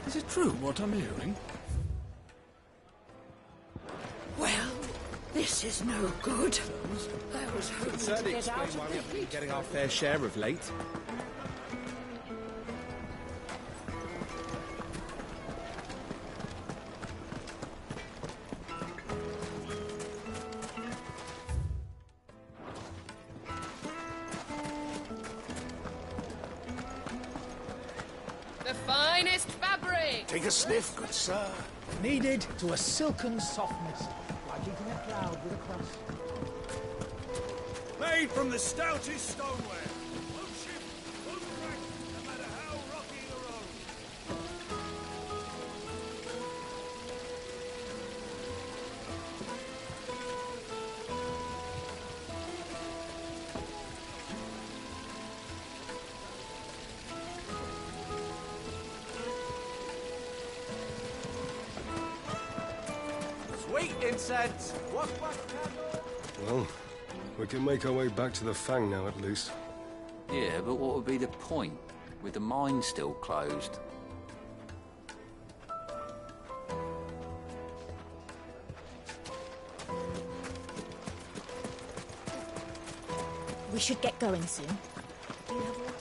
Is it true what I'm hearing? Well, this is no good. I was hoping to Certainly get explain out why of we the haven't been heat. getting our fair share of late. The finest fabric! Take a sniff, good sir. Kneaded to a silken softness, like eating a cloud with a crust. Made from the stoutest stoneware. Won't shift, won't crack, no matter how rocky the road. Sweet incense! What candle? Well, we can make our way back to the Fang now, at least. Yeah, but what would be the point, with the mine still closed? We should get going soon. Do you have water?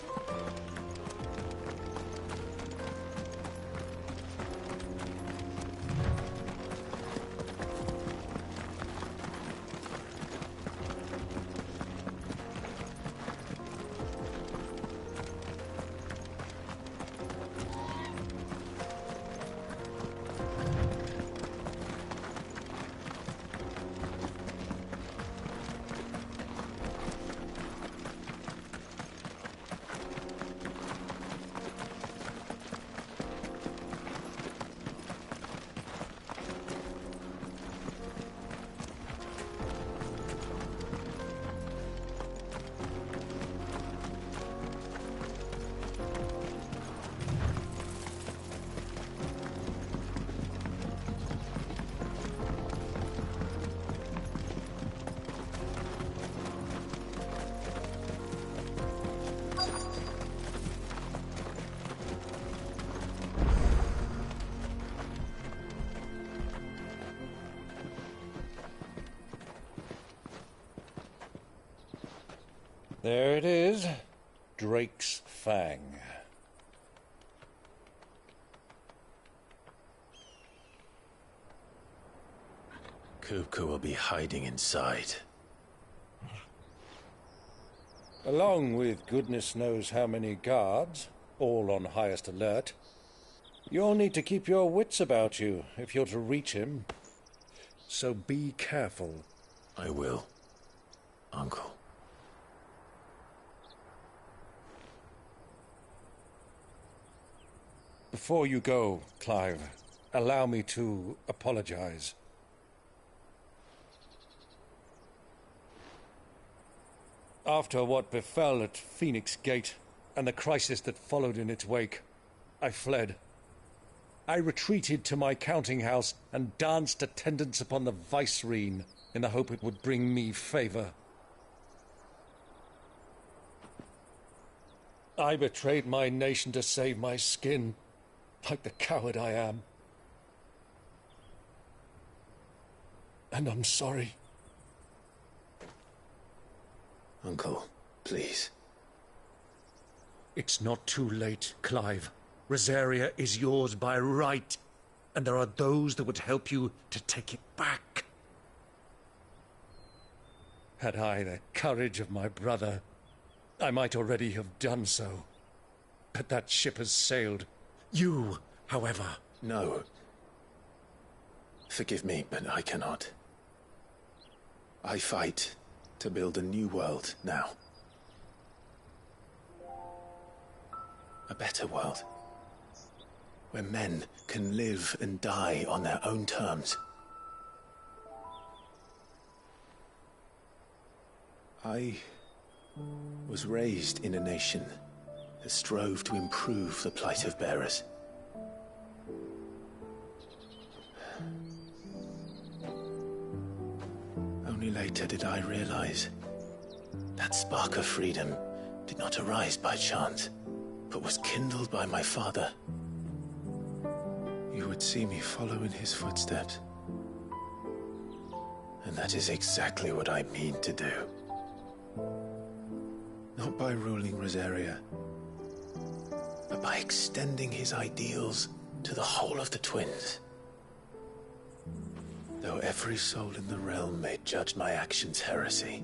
There it is. Drake's Fang. Kupka will be hiding inside. Along with goodness knows how many guards, all on highest alert. You'll need to keep your wits about you if you're to reach him. So be careful. I will, Uncle. Before you go, Clive, allow me to apologize. After what befell at Phoenix Gate and the crisis that followed in its wake, I fled. I retreated to my counting house and danced attendance upon the vicereine in the hope it would bring me favor. I betrayed my nation to save my skin, like the coward I am. And I'm sorry. Uncle, please. It's not too late, Clive. Rosaria is yours by right, and there are those that would help you to take it back. Had I the courage of my brother, I might already have done so. But that ship has sailed. You, however... No. Forgive me, but I cannot. I fight to build a new world now. A better world. Where men can live and die on their own terms. I was raised in a nation that strove to improve the plight of bearers. Only later did I realize that spark of freedom did not arise by chance, but was kindled by my father. you would see me follow in his footsteps. And that is exactly what I mean to do. Not by ruling Rosaria, but by extending his ideals to the whole of the Twins. Though every soul in the realm may judge my actions heresy,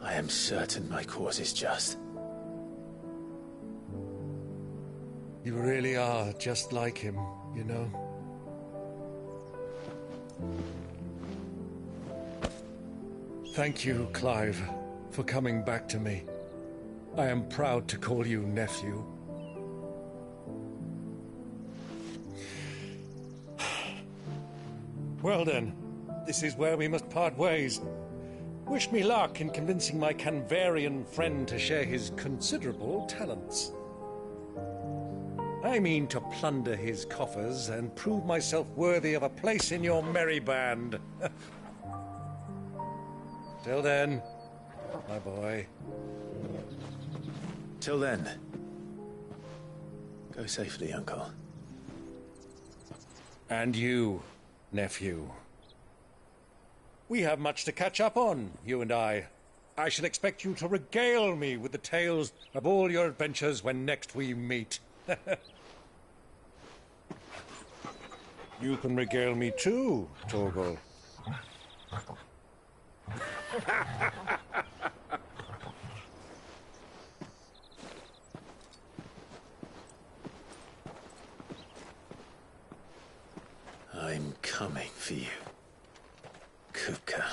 I am certain my cause is just. You really are just like him, you know? Thank you, Clive, for coming back to me. I am proud to call you nephew. Well then, this is where we must part ways. Wish me luck in convincing my Canvarian friend to share his considerable talents. I mean to plunder his coffers and prove myself worthy of a place in your merry band. Till then, my boy. Till then, go safely, Uncle. And you, nephew. We have much to catch up on, you and I. I shall expect you to regale me with the tales of all your adventures when next we meet. You can regale me too, Torgal. I'm coming for you, Kupka.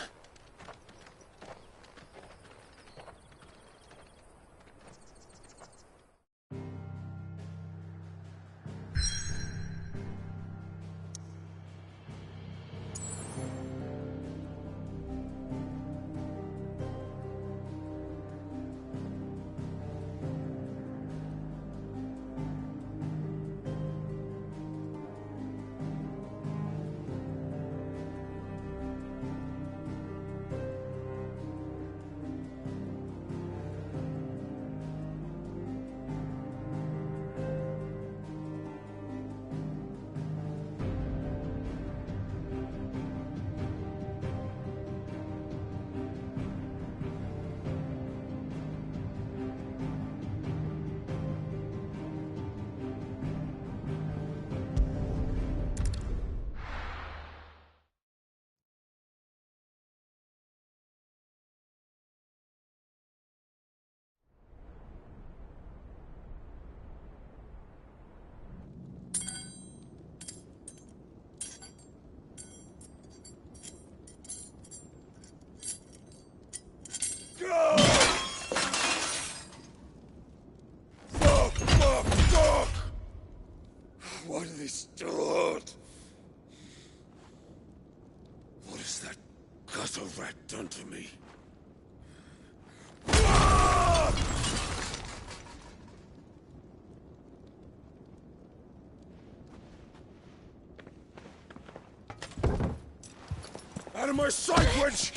What is stored? What has that gutter rat done to me? Out of my sight, witch!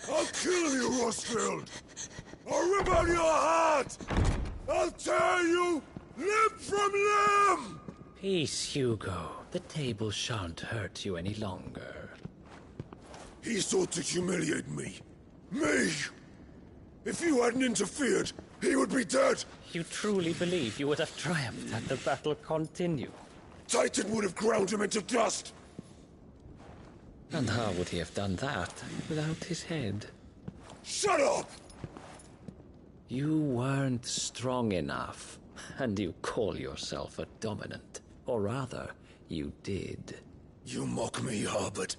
I'll kill you, Rosfield! I'll rip out your heart! I'll tear you limb from limb! Peace, Hugo. The table shan't hurt you any longer. He sought to humiliate me. Me! If you hadn't interfered, he would be dead! You truly believe you would have triumphed had the battle continued? Titan would have ground him into dust! And how would he have done that without his head? Shut up! You weren't strong enough, and you call yourself a dominant. Or rather, you did. You mock me, Harbert.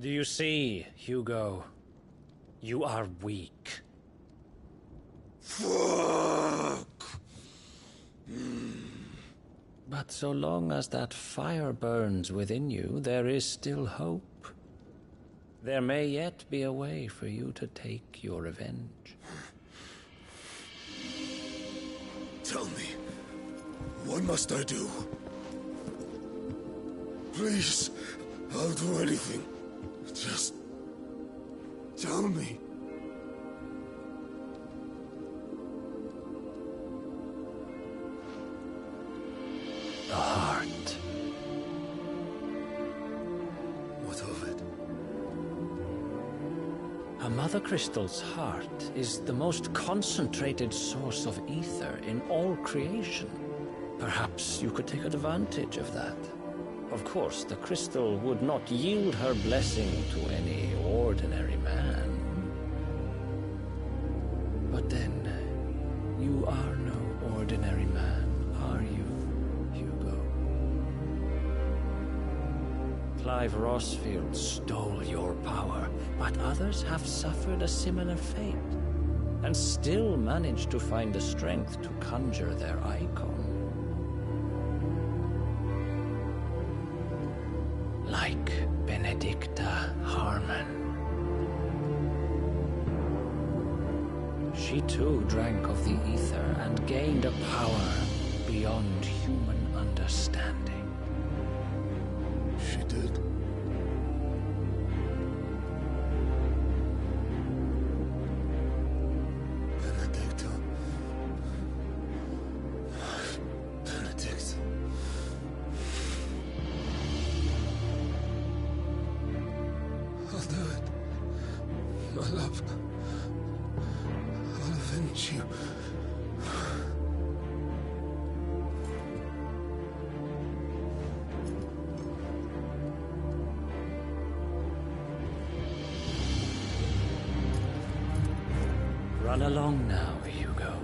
Do you see, Hugo? You are weak. Fuck! But so long as that fire burns within you, there is still hope. There may yet be a way for you to take your revenge. Tell me, what must I do? Please, I'll do anything. Just tell me. The heart. What of it? A Mother Crystal's heart is the most concentrated source of ether in all creation. Perhaps you could take advantage of that. Of course, the crystal would not yield her blessing to any ordinary man. But then, you are no ordinary man, are you, Hugo? Clive Rosfield stole your power, but others have suffered a similar fate, and still managed to find the strength to conjure their icon. Like Benedicta Harmon. She too drank of the ether and gained a power beyond human understanding. She did. Benedicta. Benedict. I'll do it. My love. I'll avenge you. Run along now, Hugo.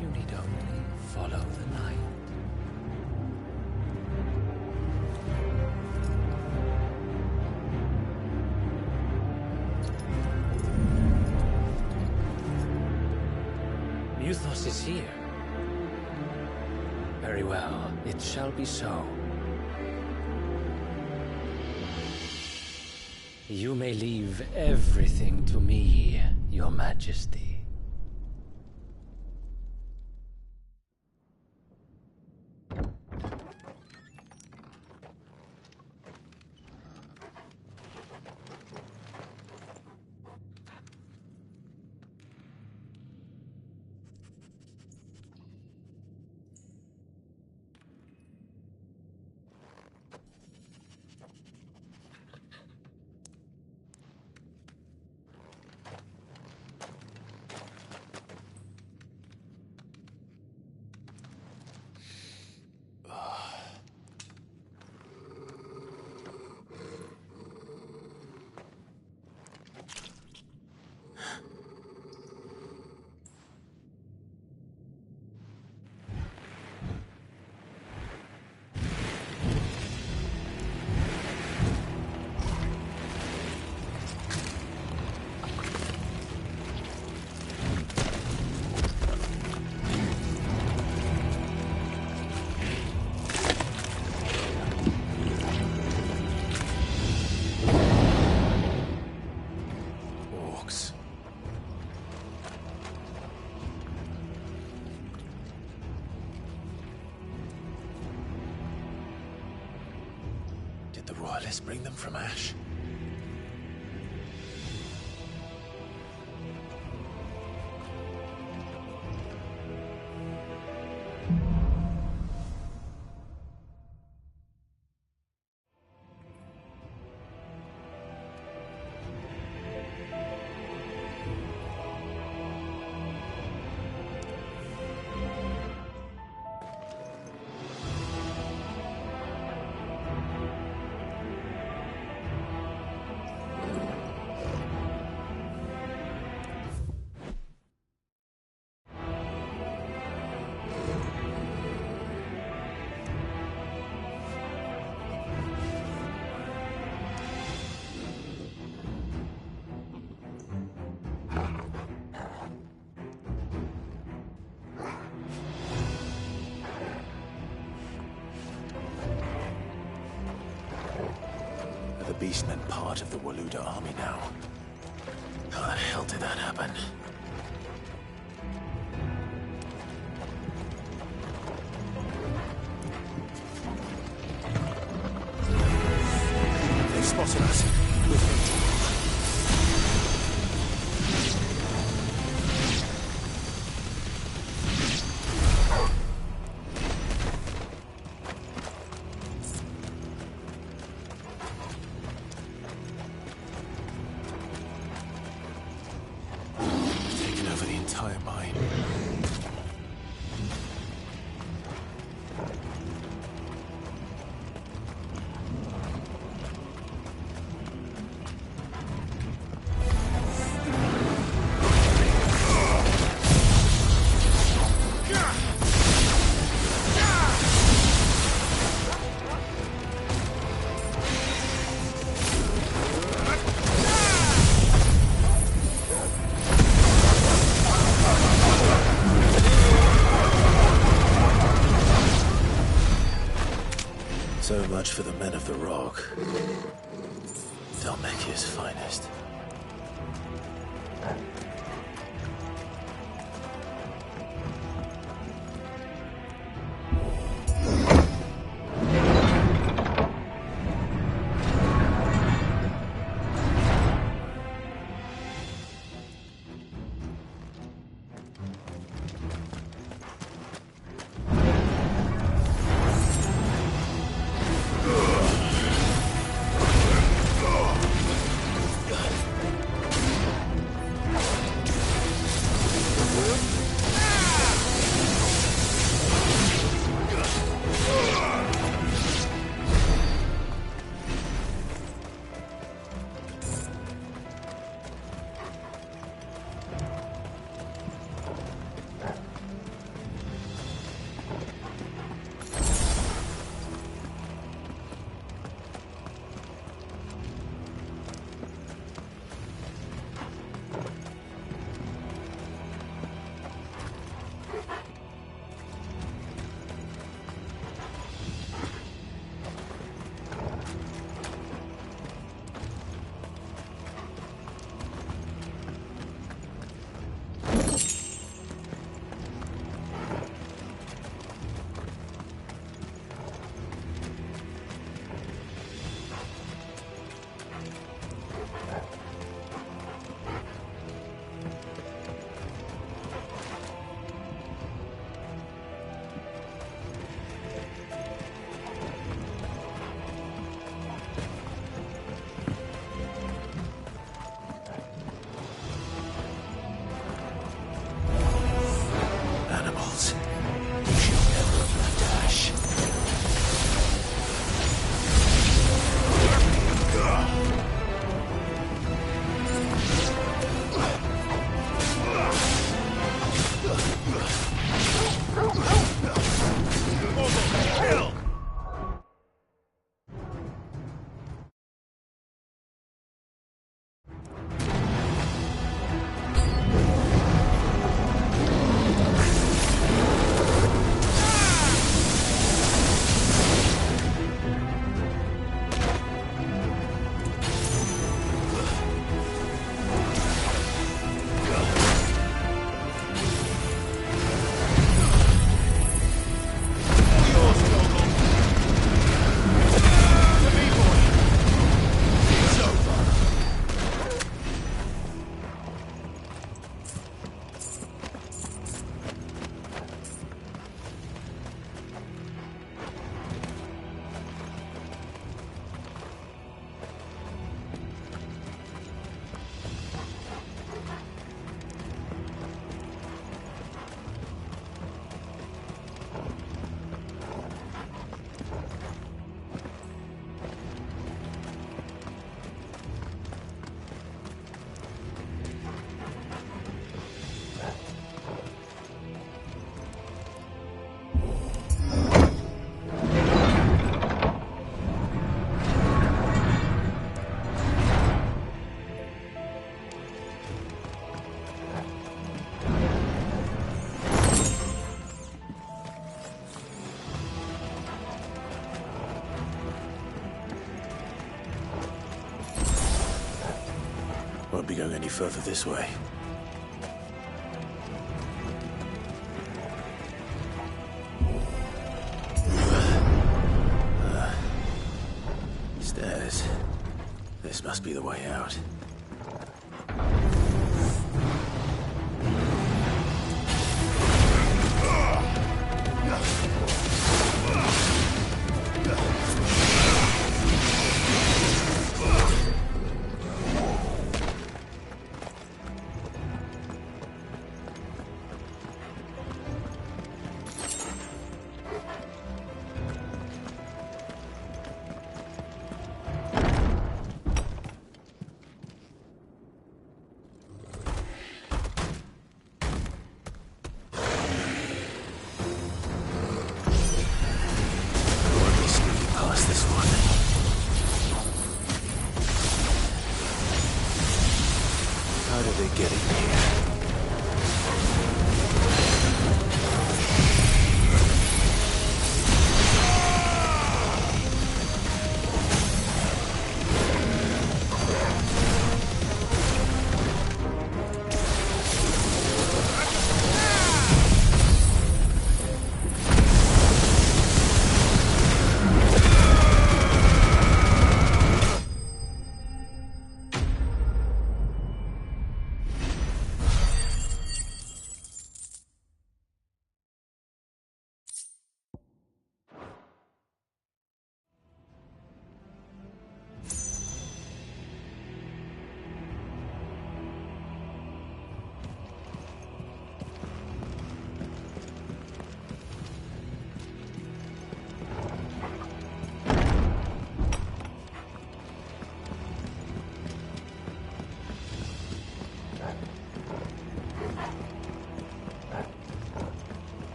You need only follow the light. Muthos is here. Very well, it shall be so. You may leave everything to me, Your Majesty. The Royalists bring them from Ash. The Beastmen part of the Waluda army now. How the hell did that happen? entire mine. So much for the men of the Rock. Dhalmekia's finest. Won't be going any further this way. Stairs. This must be the way out.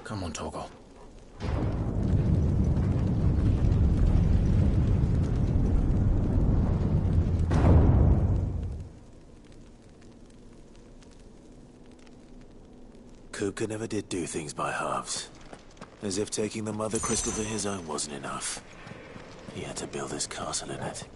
Come on, Torgal. Kupka never did do things by halves. As if taking the Mother Crystal to his own wasn't enough. He had to build his castle in it.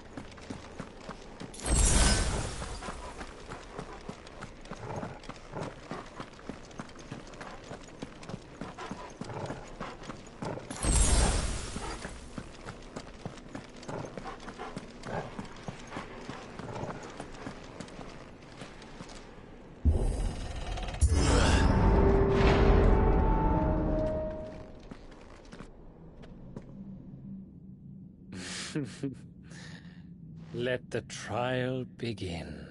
Let the trial begin.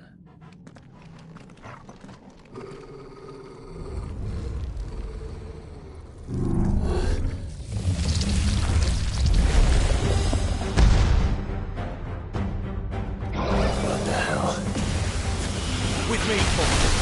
What the hell? With me, Torgal.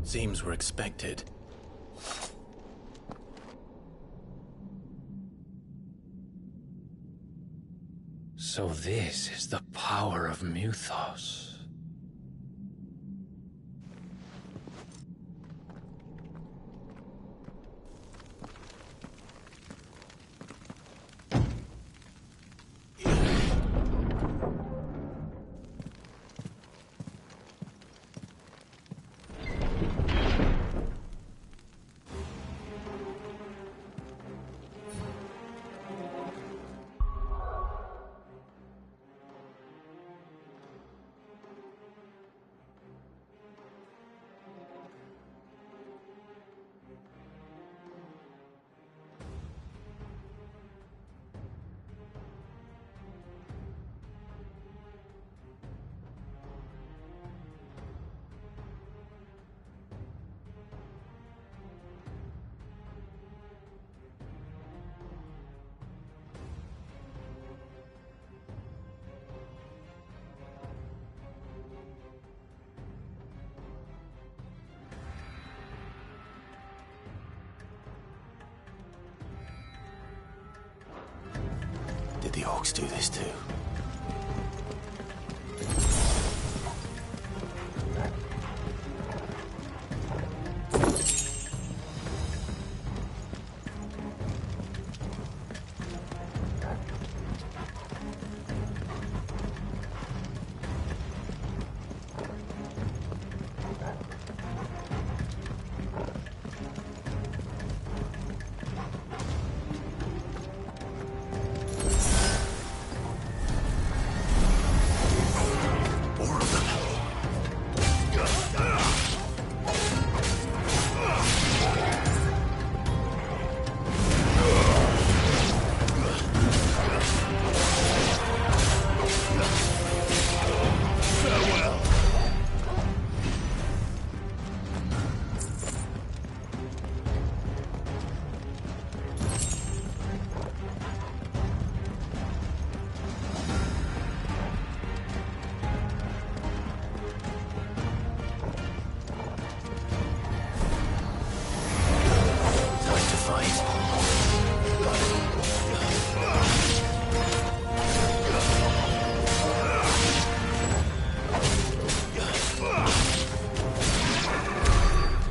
Seems we're expected. So this is the power of Muthos. the orcs do this too.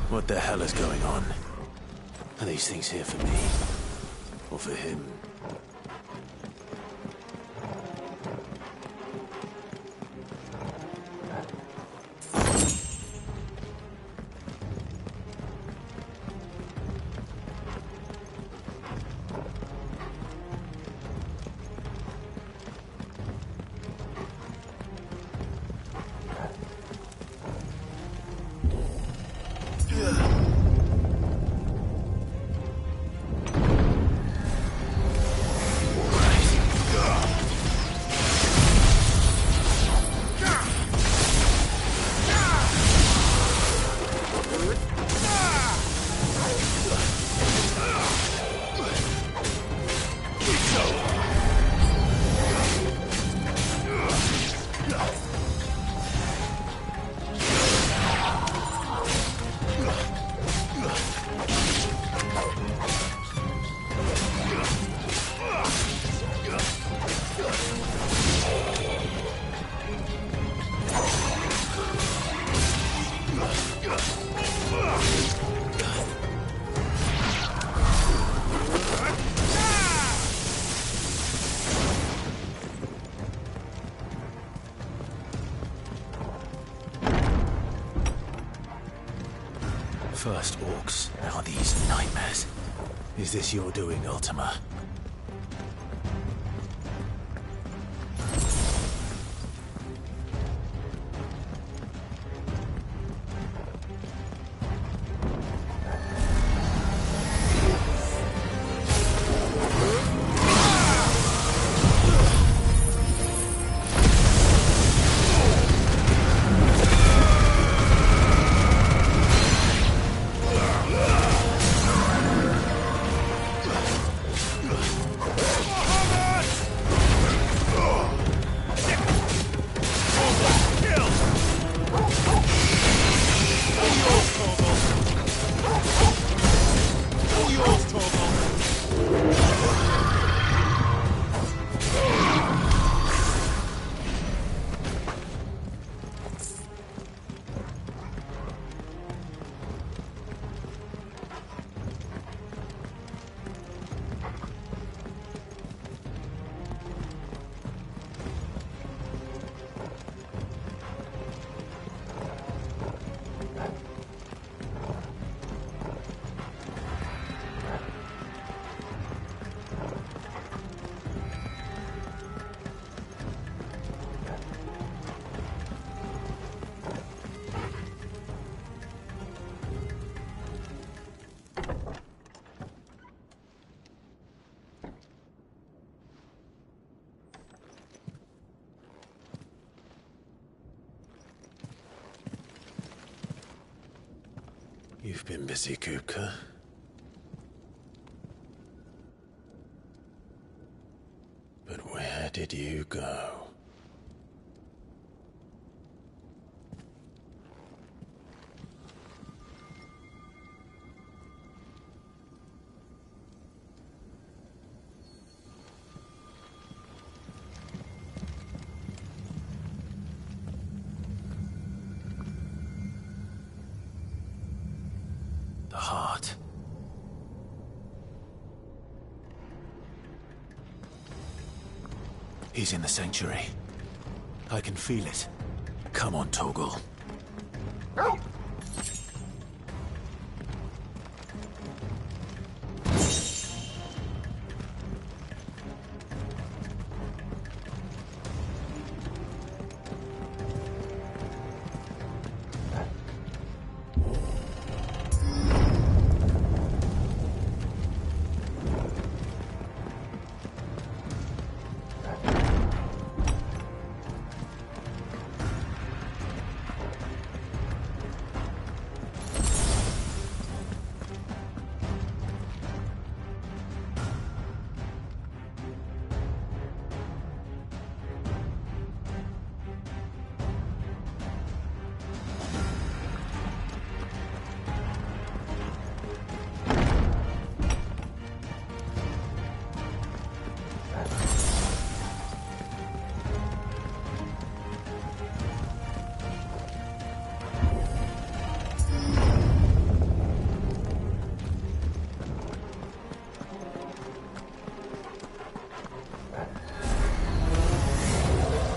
What the hell is going on? Are these things here for me? Or for him? First orcs, now these nightmares. Is this your doing, Ultima? You've been busy, Kupka. But where did you go? He's in the sanctuary. I can feel it. Come on, Torgal.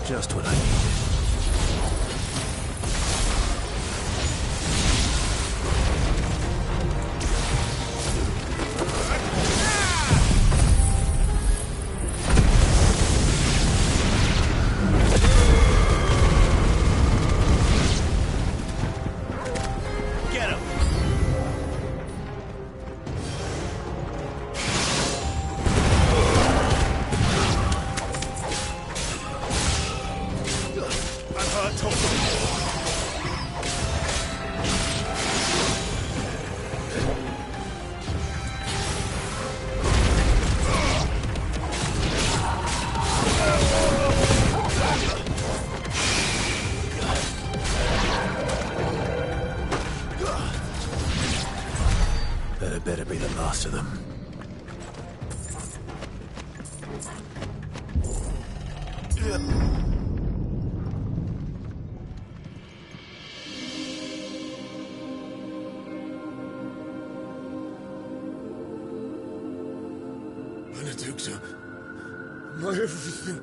Just what I needed. That better be the last of them. Benedikta, my everything.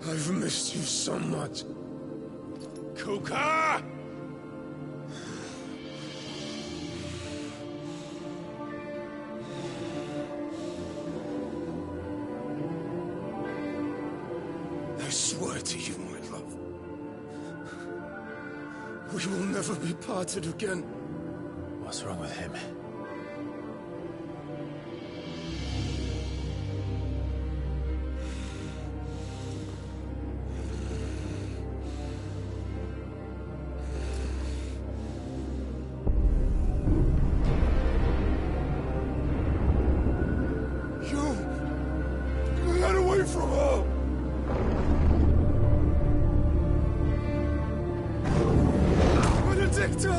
I've missed you so much. Kuka! I swear to you, my love, we will never be parted again. What's wrong with him? Get away from her! Benedikta!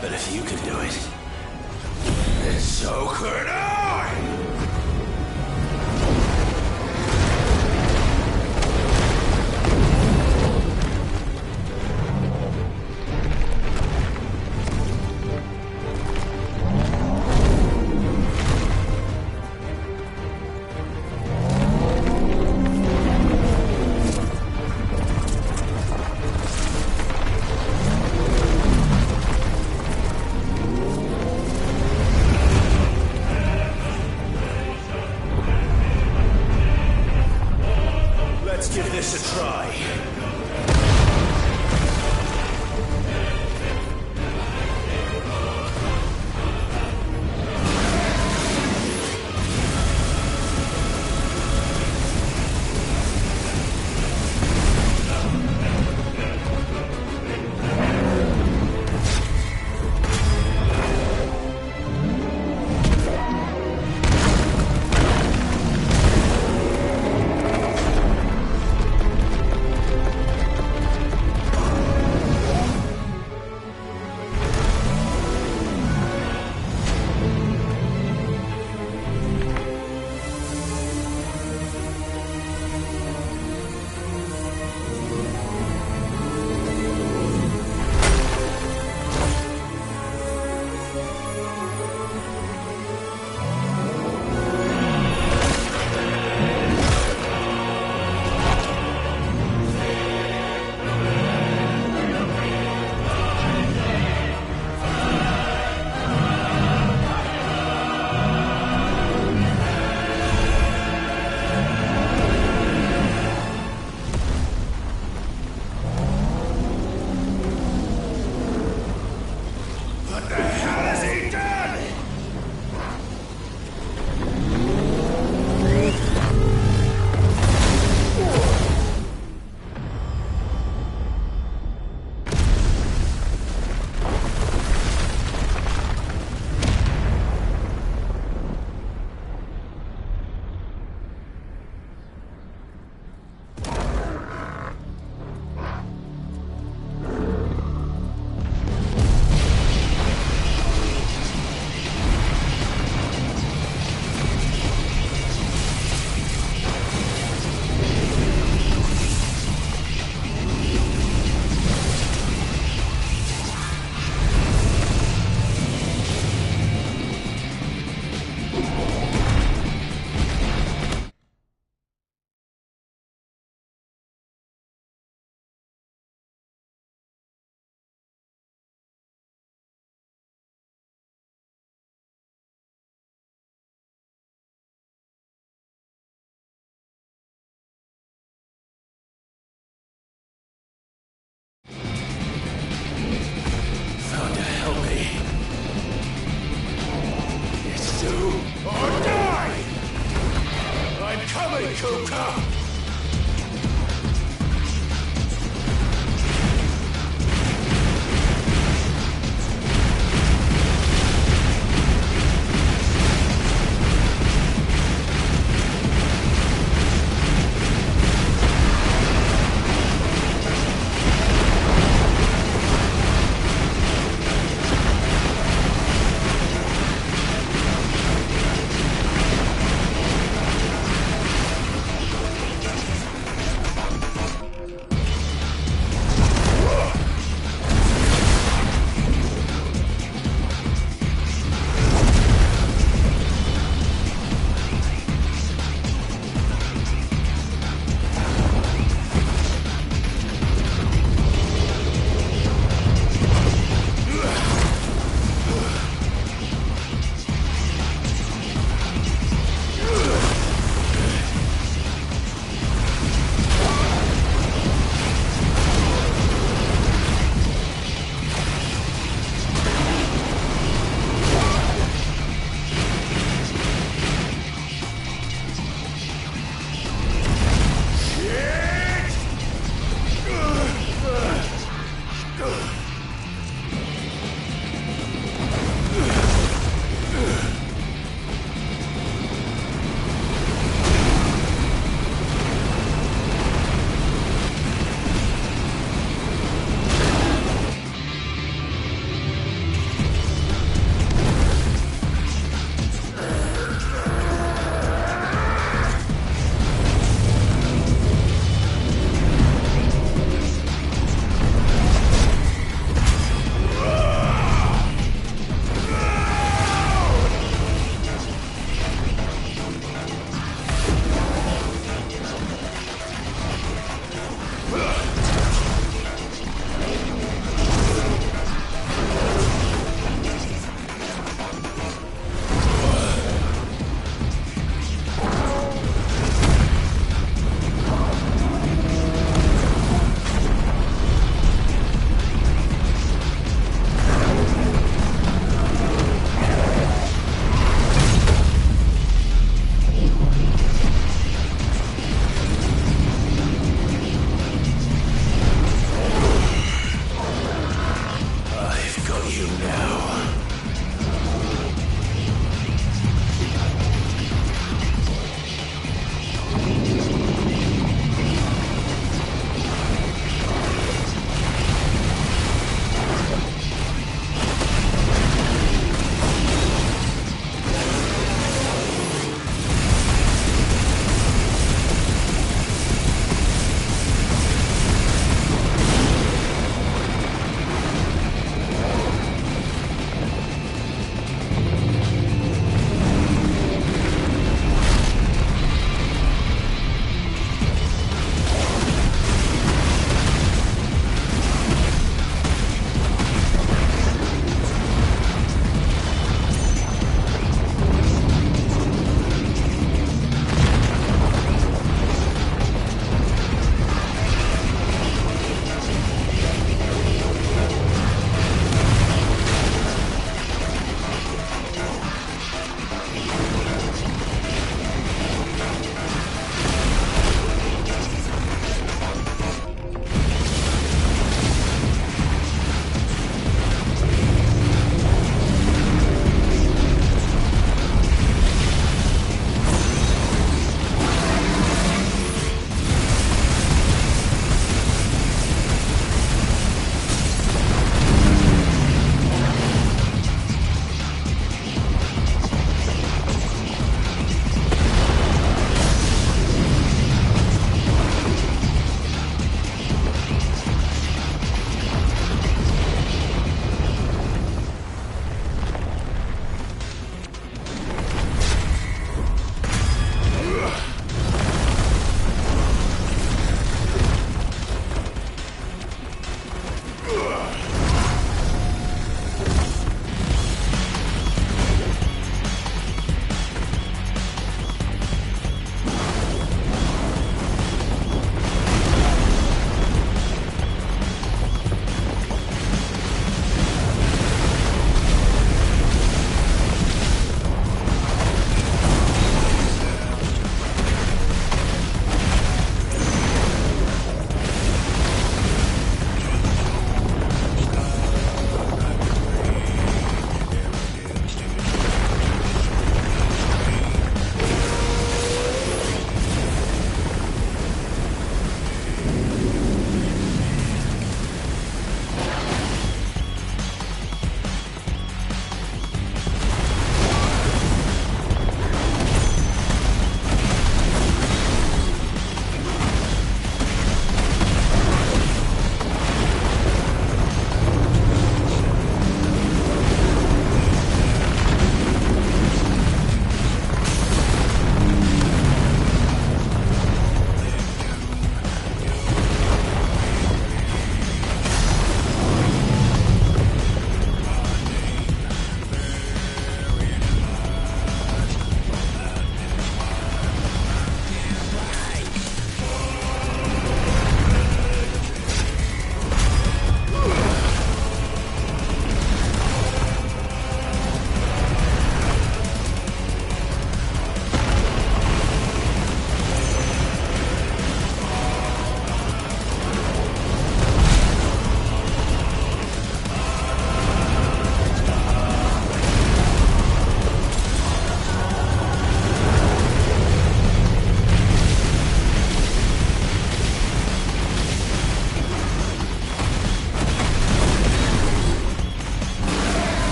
But if you can do it, then so could I! let's give this a try. you now.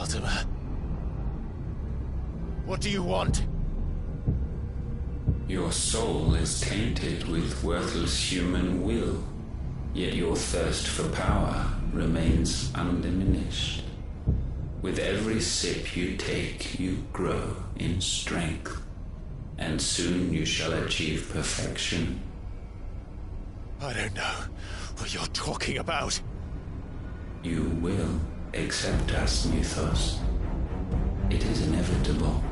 Mortimer. What do you want? Your soul is tainted with worthless human will, yet your thirst for power remains undiminished. With every sip you take, you grow in strength, and soon you shall achieve perfection. I don't know what you're talking about. You will accept us, Mythos. It is inevitable.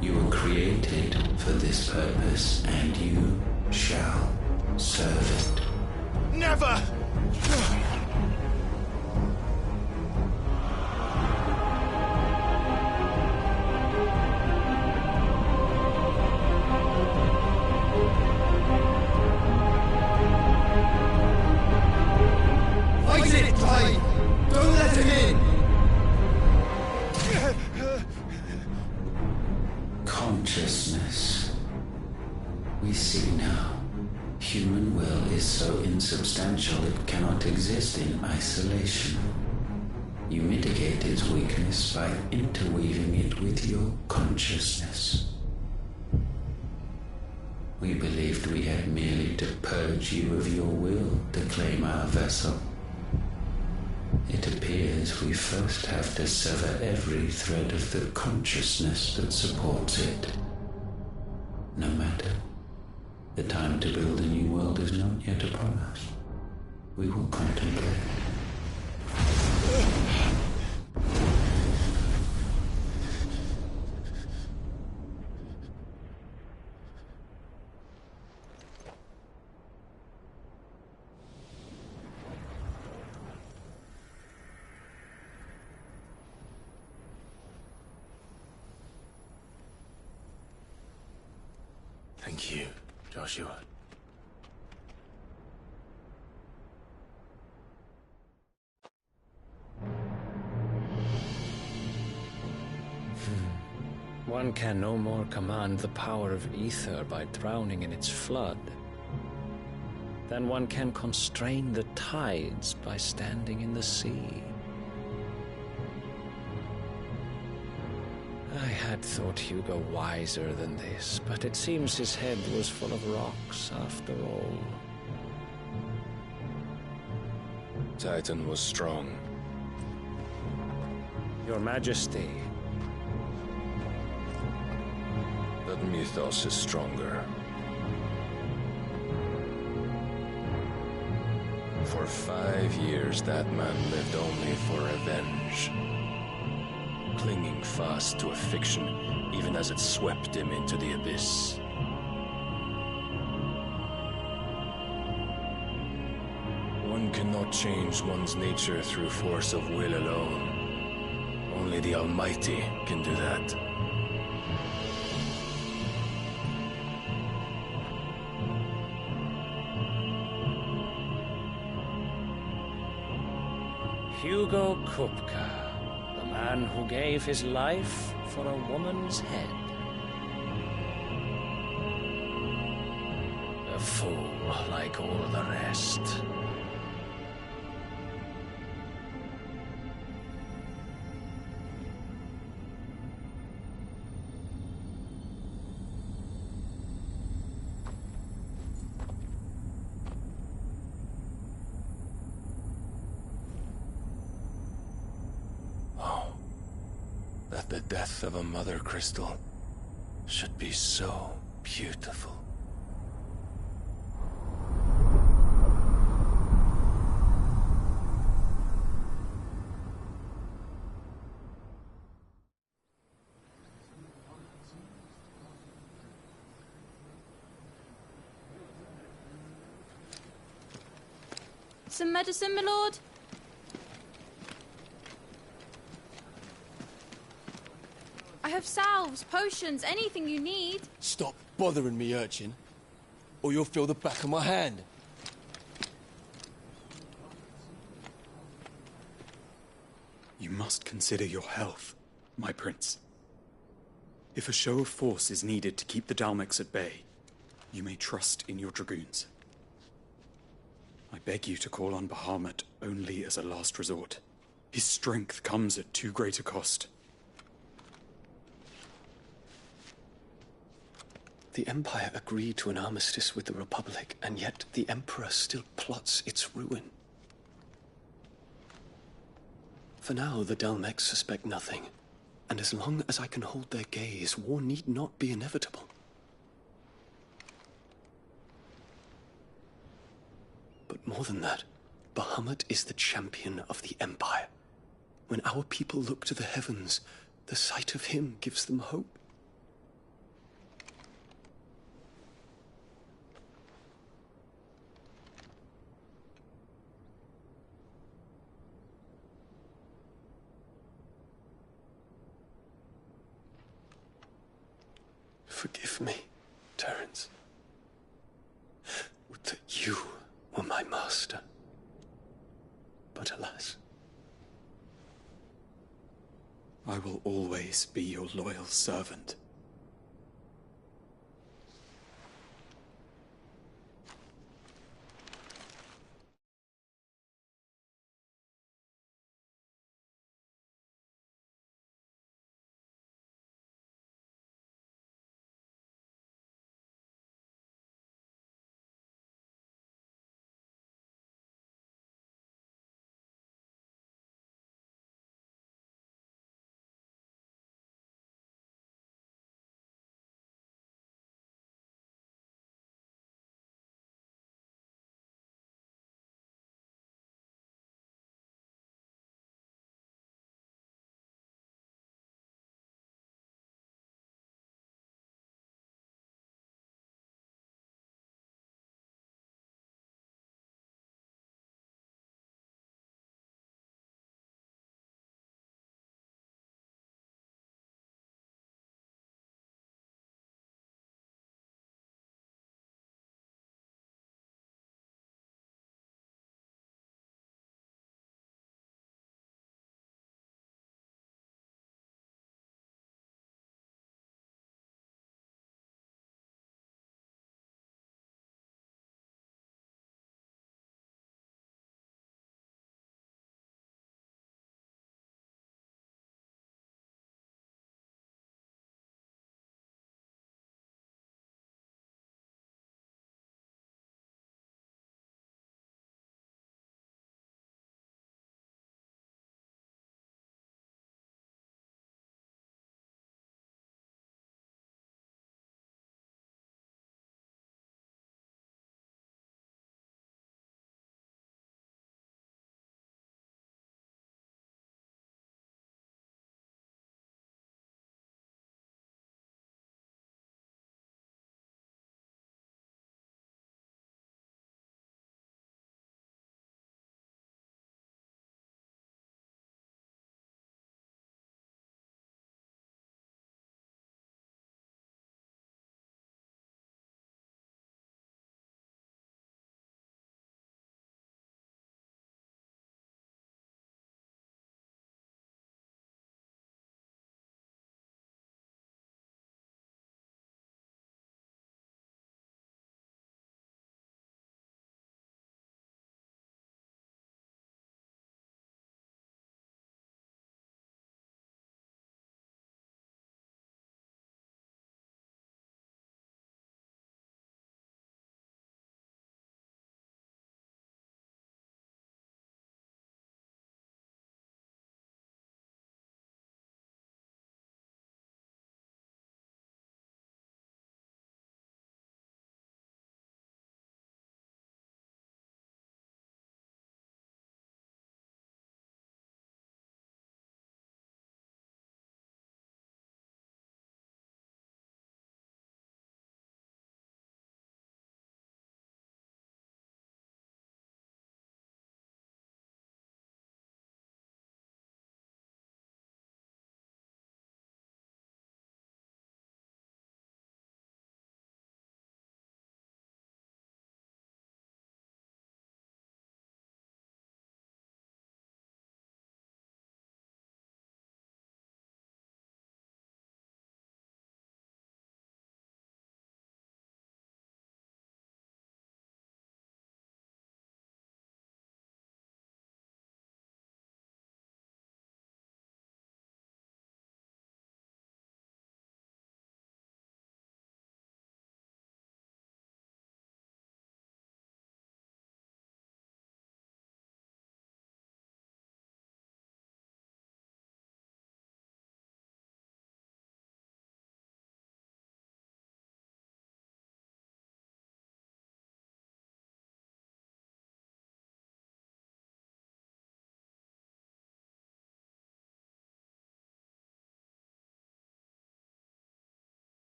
You were created for this purpose, and you shall serve it. Never! Fight it, Clyde! Don't let him in! Consciousness. We see now. Human will is so insubstantial it cannot exist in isolation. You mitigate its weakness by interweaving it with your consciousness. We believed we had merely to purge you of your will to claim our vessel. It appears we first have to sever every thread of the consciousness that supports it. No matter. The time to build a new world is not yet upon us. We will contemplate. Thank you, Joshua. One can no more command the power of ether by drowning in its flood than one can constrain the tides by standing in the sea. I had thought Hugo wiser than this, but it seems his head was full of rocks after all. Titan was strong. Your Majesty. But Mythos is stronger. For 5 years, that man lived only for revenge. Clinging fast to a fiction, even as it swept him into the abyss. One cannot change one's nature through force of will alone. Only the Almighty can do that. Hugo Kupka, the man who gave his life for a woman's head. A fool like all the rest. That the death of a mother crystal should be so beautiful. Some medicine, my lord? I have salves, potions, anything you need. Stop bothering me, urchin, or you'll feel the back of my hand. You must consider your health, my prince. If a show of force is needed to keep the Dalmex at bay, you may trust in your dragoons. I beg you to call on Bahamut only as a last resort. His strength comes at too great a cost. The Empire agreed to an armistice with the Republic, and yet the Emperor still plots its ruin. For now, the Dalmex suspect nothing, and as long as I can hold their gaze, war need not be inevitable. But more than that, Bahamut is the champion of the Empire. When our people look to the heavens, the sight of him gives them hope. Forgive me, Terence. Would that you were my master. But alas. I will always be your loyal servant.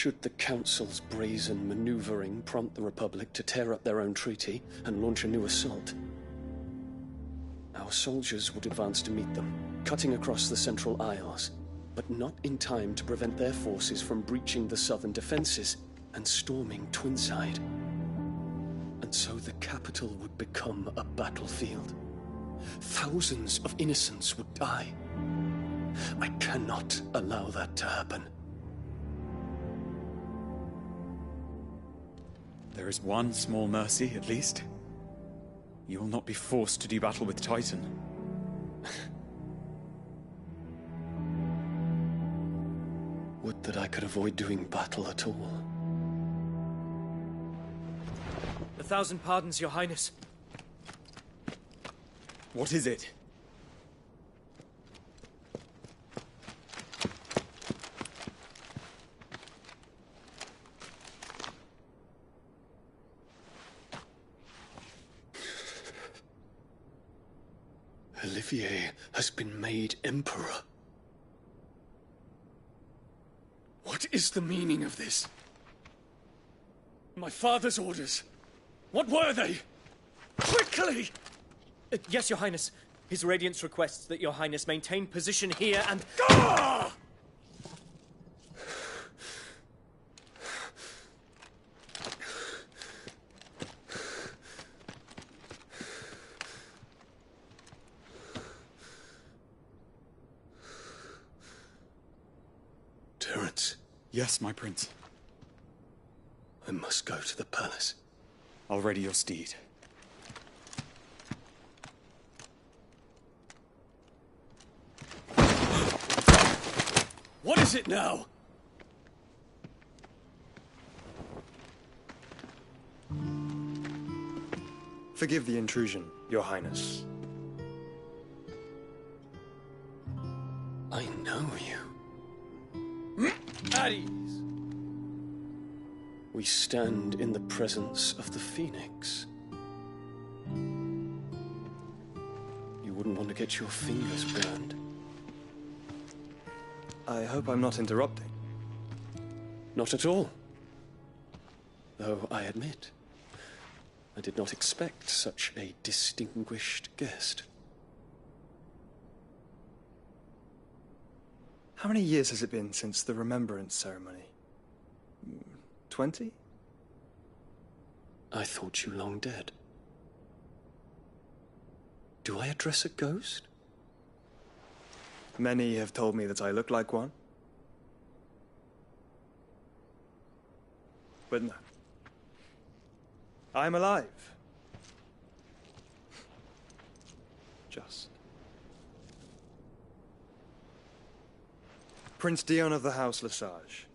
Should the Council's brazen maneuvering prompt the Republic to tear up their own treaty and launch a new assault, our soldiers would advance to meet them, cutting across the Central Isles, but not in time to prevent their forces from breaching the southern defenses and storming Twinside. And so the capital would become a battlefield. Thousands of innocents would die. I cannot allow that to happen. There is one small mercy, at least. You will not be forced to do battle with Titan. Would that I could avoid doing battle at all. 1,000 pardons, Your Highness. What is it? Olivier has been made Emperor. What is the meaning of this? My father's orders. What were they? Quickly! Yes, Your Highness. His Radiance requests that Your Highness maintain position here and... Ah! Terence. Yes, my prince. I must go to the palace. I'll ready your steed. What is it now? Forgive the intrusion, Your Highness. I know you. At ease. We stand in the presence of the Phoenix. You wouldn't want to get your fingers burned. I hope I'm not interrupting. Not at all. Though I admit, I did not expect such a distinguished guest. How many years has it been since the Remembrance ceremony? 20? I thought you long dead. Do I address a ghost? Many have told me that I look like one. But no. I'm alive. Just. Prince Dion of the House Lesage,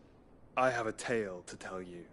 I have a tale to tell you.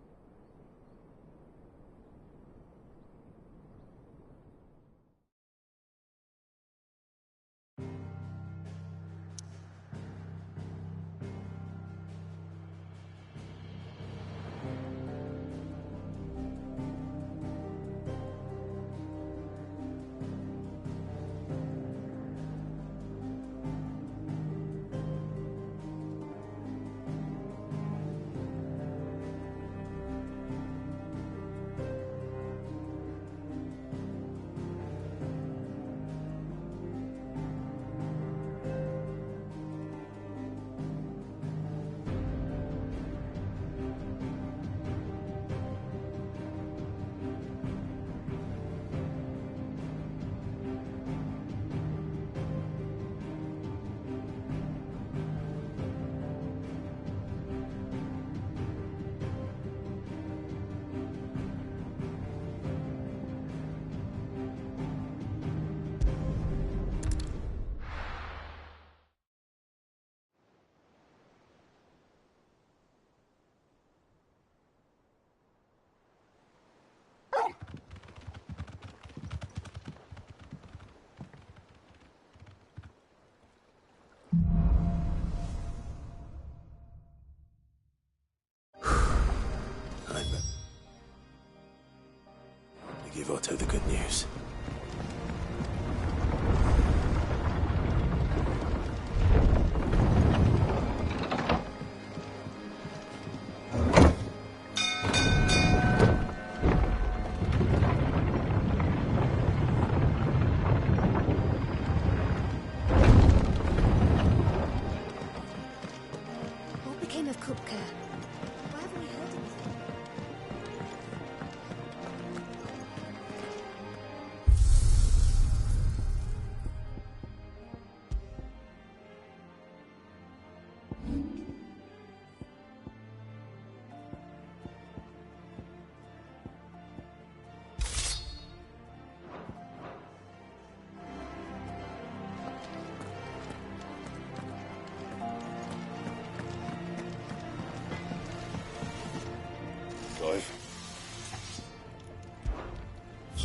Give Otto the good news.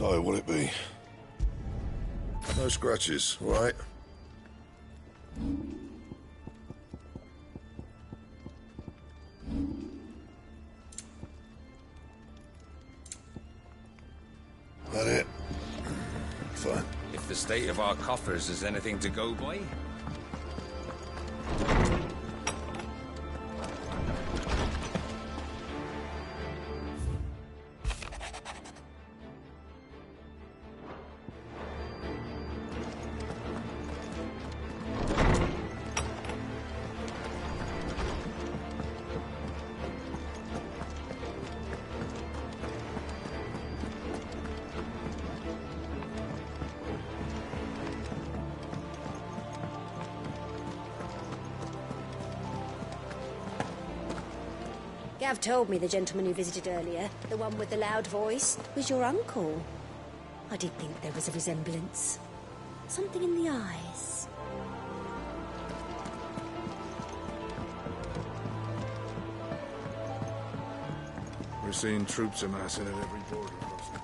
So, will it be? No scratches, right? That it? Fine. If the state of our coffers is anything to go by. Gav told me the gentleman you visited earlier, the one with the loud voice, was your uncle. I did think there was a resemblance. Something in the eyes. We're seeing troops amassing at every border crossing.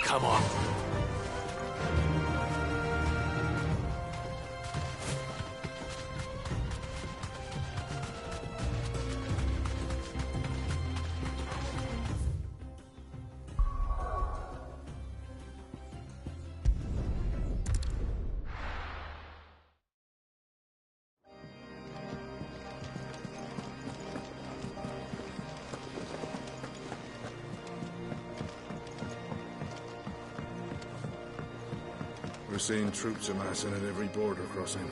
Come on. We're seeing troops amassing at every border crossing.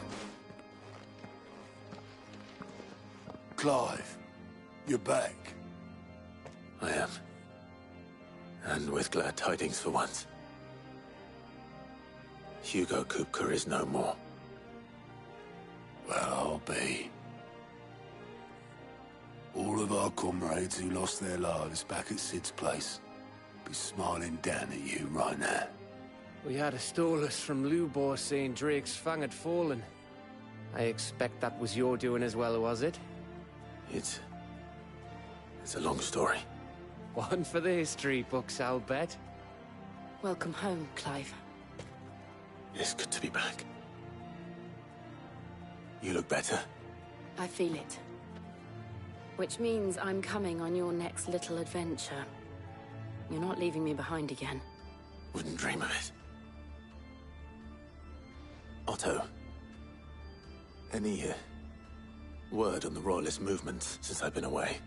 Clive, you're back. I am. And with glad tidings for once. Hugo Kupka is no more. Well, I'll be. All of our comrades who lost their lives back at Sid's place be smiling down at you right now. We had a stolus from Lubor saying Drake's fang had fallen. I expect that was your doing as well, was it? It's a long story. One for the history books, I'll bet. Welcome home, Clive. It's good to be back. You look better. I feel it. Which means I'm coming on your next little adventure. You're not leaving me behind again. Wouldn't dream of it. Otto. Any word on the Royalist movement since I've been away?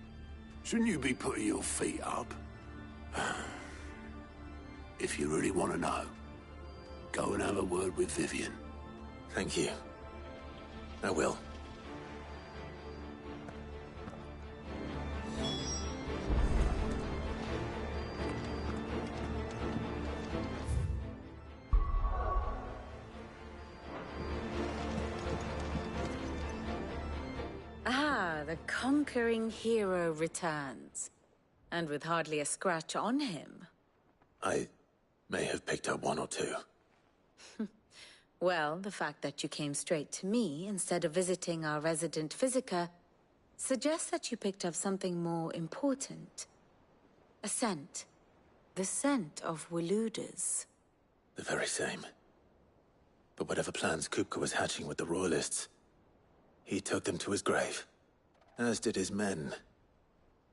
Shouldn't you be putting your feet up? If you really want to know, go and have a word with Vivian. Thank you. I will. The conquering hero returns. And with hardly a scratch on him. I may have picked up one or two. Well, the fact that you came straight to me instead of visiting our resident Physica suggests that you picked up something more important. A scent. The scent of Waloeders. The very same. But whatever plans Kupka was hatching with the Royalists, he took them to his grave. As did his men.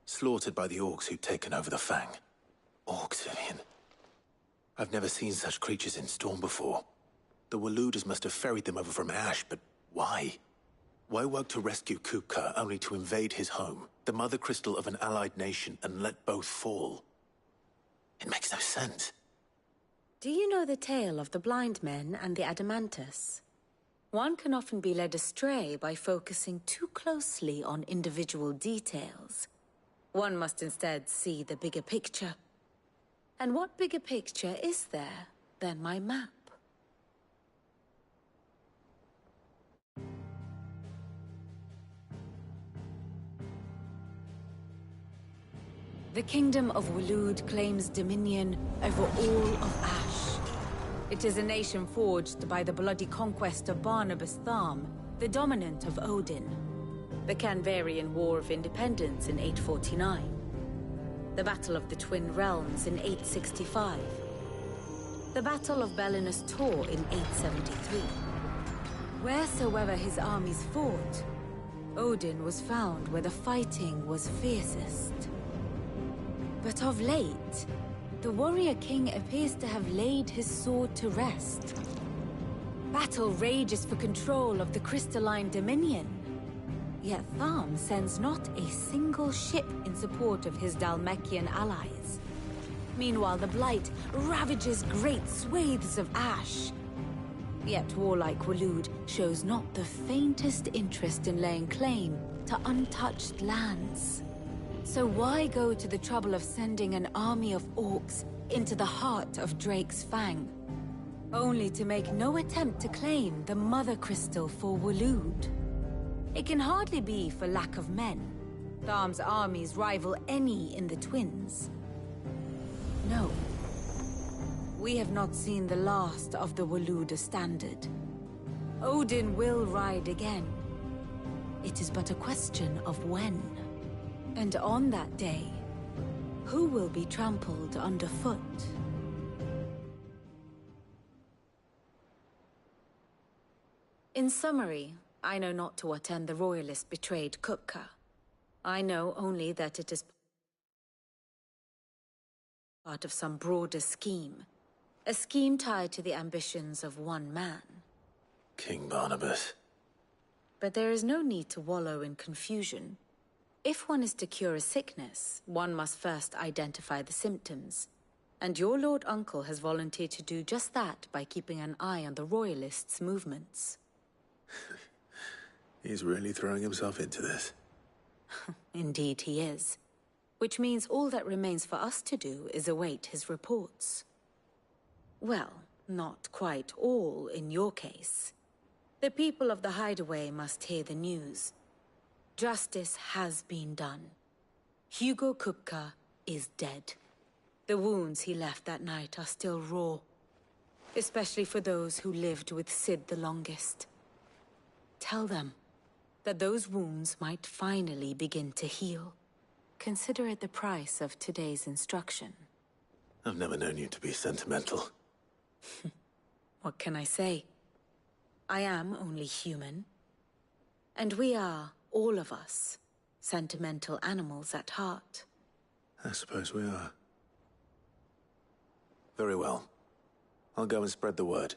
Slaughtered by the orcs who'd taken over the Fang. Orcs, Vivian. I've never seen such creatures in Storm before. The Waloeders must have ferried them over from Ash, but why? Why work to rescue Kupka only to invade his home, the mother crystal of an allied nation, and let both fall? It makes no sense. Do you know the tale of the blind men and the Adamantus? One can often be led astray by focusing too closely on individual details. One must instead see the bigger picture. And what bigger picture is there than my map? The Kingdom of Waloed claims dominion over all of Ash. It is a nation forged by the bloody conquest of Barnabas Tharm, the dominant of Odin. The Canvarian War of Independence in 849. The Battle of the Twin Realms in 865. The Battle of Belinus Tor in 873. Wheresoever his armies fought, Odin was found where the fighting was fiercest. But of late, the warrior king appears to have laid his sword to rest. Battle rages for control of the crystalline dominion. Yet Tharm sends not a single ship in support of his Dhalmekian allies. Meanwhile, the Blight ravages great swathes of Ash. Yet warlike Waloed shows not the faintest interest in laying claim to untouched lands. So why go to the trouble of sending an army of orcs into the heart of Drake's Fang, only to make no attempt to claim the Mother Crystal for Waloed? It can hardly be for lack of men. Tharm's armies rival any in the Twins. No. We have not seen the last of the Waloeder standard. Odin will ride again. It is but a question of when. And on that day, who will be trampled underfoot? In summary, I know not to what end the Royalists betrayed Kupka. I know only that it is part of some broader scheme. A scheme tied to the ambitions of one man. King Barnabas. But there is no need to wallow in confusion. If one is to cure a sickness, one must first identify the symptoms. And your Lord Uncle has volunteered to do just that by keeping an eye on the Royalists' movements. He's really throwing himself into this. Indeed he is. Which means all that remains for us to do is await his reports. Well, not quite all in your case. The people of the Hideaway must hear the news. Justice has been done. Hugo Kupka is dead. The wounds he left that night are still raw, especially for those who lived with Sid the longest. Tell them that those wounds might finally begin to heal. Consider it the price of today's instruction. I've never known you to be sentimental. What can I say? I am only human. And we are, all of us, sentimental animals at heart. I suppose we are. Very well. I'll go and spread the word.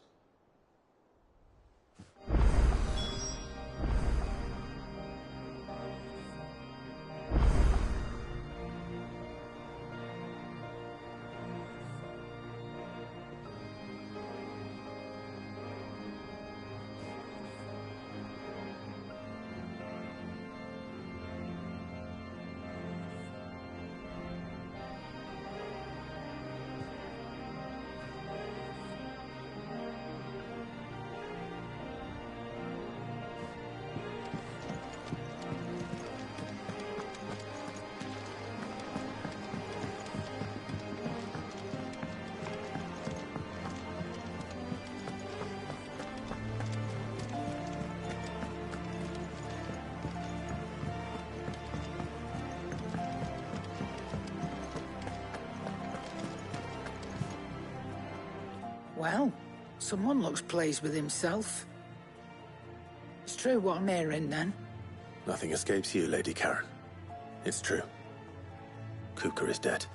Well, someone looks pleased with himself. It's true what I'm hearing, then. Nothing escapes you, Lady Karen. It's true. Kupka is dead.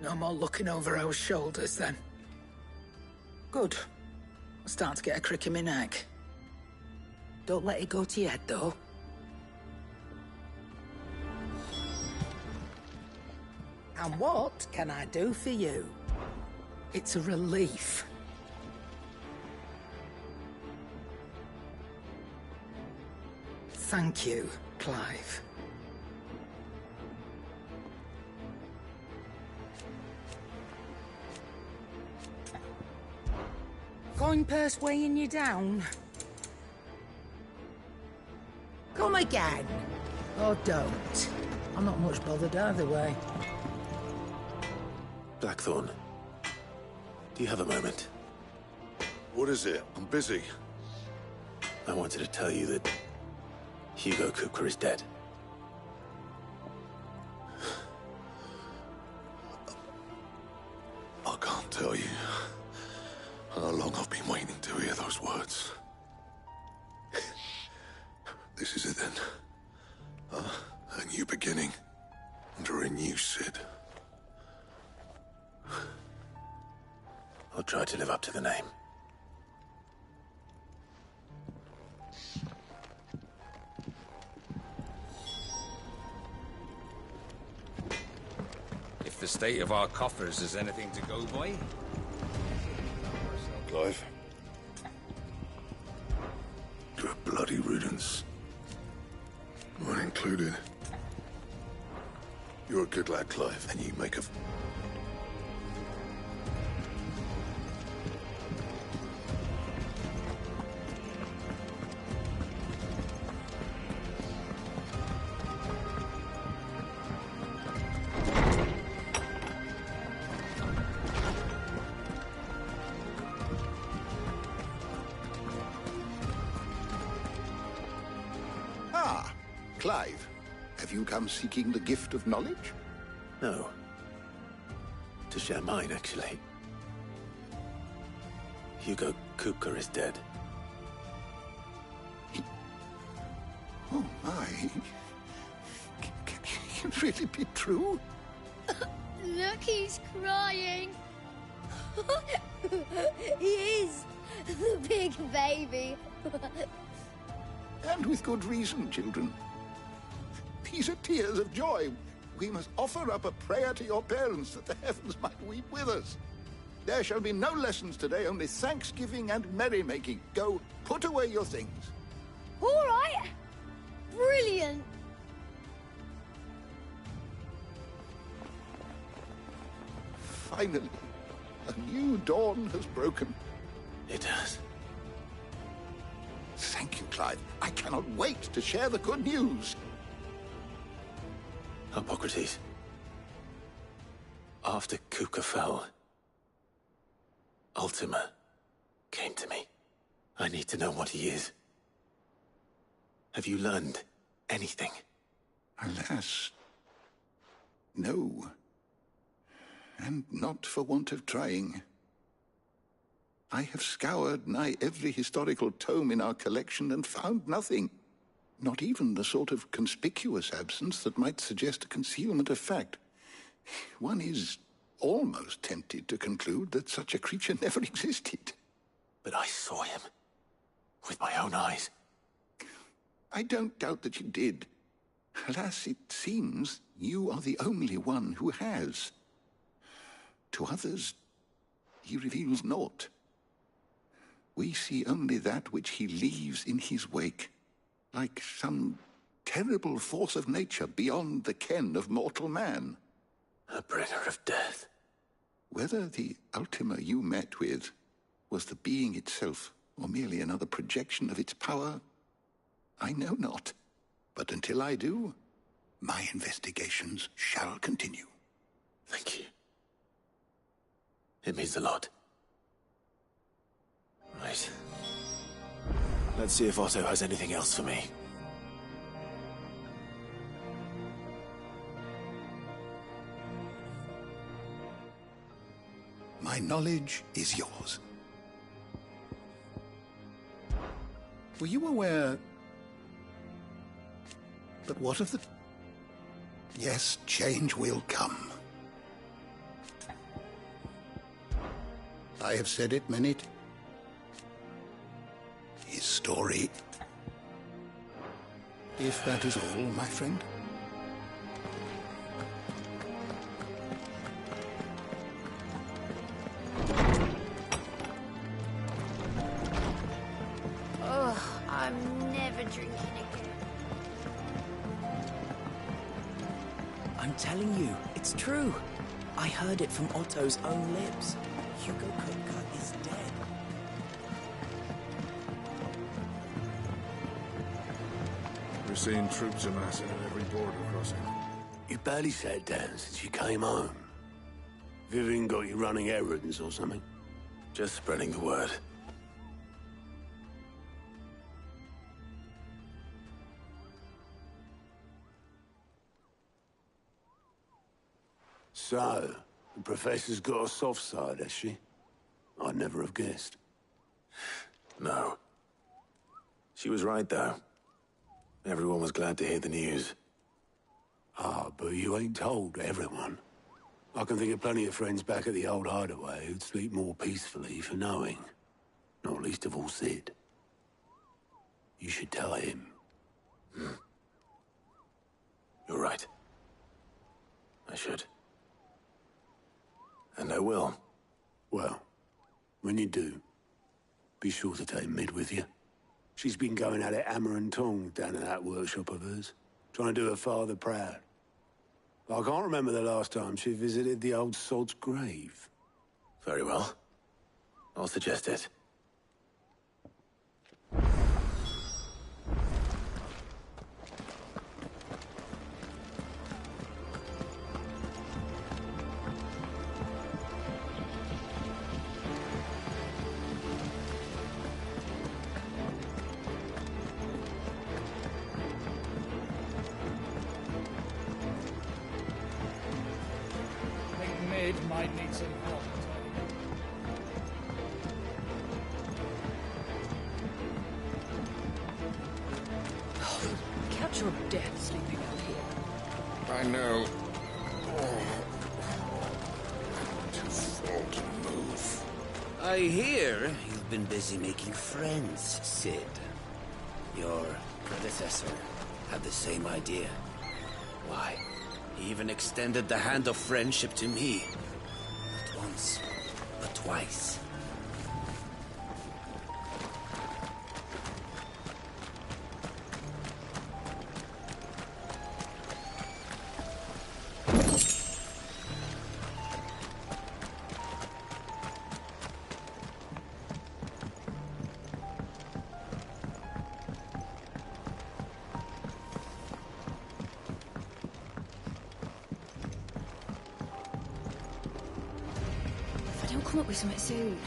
No more looking over our shoulders, then. Good. I'm starting to get a crick in my neck. Don't let it go to your head, though. And what can I do for you? It's a relief. Thank you, Clive. Coin purse weighing you down? Come again. Or don't. I'm not much bothered either way. Blackthorn, do you have a moment? What is it? I'm busy. I wanted to tell you that Hugo Kupka is dead. I can't tell you how long I've been waiting to hear those words. This is it then. A new beginning under a new Sid. I'll try to live up to the name. If the state of our coffers is anything to go by. Clive. To a bloody riddance. Mine included. You're a good lad, Clive, and you make a... Clive, have you come seeking the gift of knowledge? No. To share mine, actually. Hugo Kupka is dead. Oh, my. Can it really be true? Look, he's crying. He is. The big baby. And with good reason, children. These are tears of joy. We must offer up a prayer to your parents that the heavens might weep with us. There shall be no lessons today, only thanksgiving and merrymaking. Go, put away your things. All right. Brilliant. Finally, a new dawn has broken. It has. Thank you, Clive. I cannot wait to share the good news. Hippocrates. After Kupka fell, Ultima came to me. I need to know what he is. Have you learned anything? Alas, no. And not for want of trying. I have scoured nigh every historical tome in our collection and found nothing. Not even the sort of conspicuous absence that might suggest a concealment of fact. One is almost tempted to conclude that such a creature never existed. But I saw him. With my own eyes. I don't doubt that you did. Alas, it seems you are the only one who has. To others, he reveals naught. We see only that which he leaves in his wake, like some terrible force of nature beyond the ken of mortal man. A bringer of death. Whether the Ultima you met with was the being itself, or merely another projection of its power, I know not. But until I do, my investigations shall continue. Thank you. It means a lot. Right. Let's see if Otto has anything else for me. My knowledge is yours. Were you aware... But what of the... Yes, change will come. I have said it many His story. If that is all, my friend. Ugh, I'm never drinking again. I'm telling you, it's true. I heard it from Otto's own lips. Hugo Kupka is dead. We're seeing troops amassing at every border crossing. You barely sat down since you came home. Vivian got you running errands or something? Just spreading the word. So, the Professor's got a soft side, has she? I'd never have guessed. No. She was right, though. Everyone was glad to hear the news. Ah, but you ain't told everyone. I can think of plenty of friends back at the old hideaway who'd sleep more peacefully for knowing. Not least of all Sid. You should tell him. You're right. I should. And I will. Well, when you do, be sure to take Mid with you. She's been going at it hammer and tongs down in that workshop of hers, trying to do her father proud. I can't remember the last time she visited the old sod's grave. Very well. I'll suggest it. Mid might need some help. Catch your death sleeping out here. I know. Too full to move. I hear you've been busy making friends, Sid. Your predecessor had the same idea. Why? He even extended the hand of friendship to me. Not once, but twice. Come up with something soon.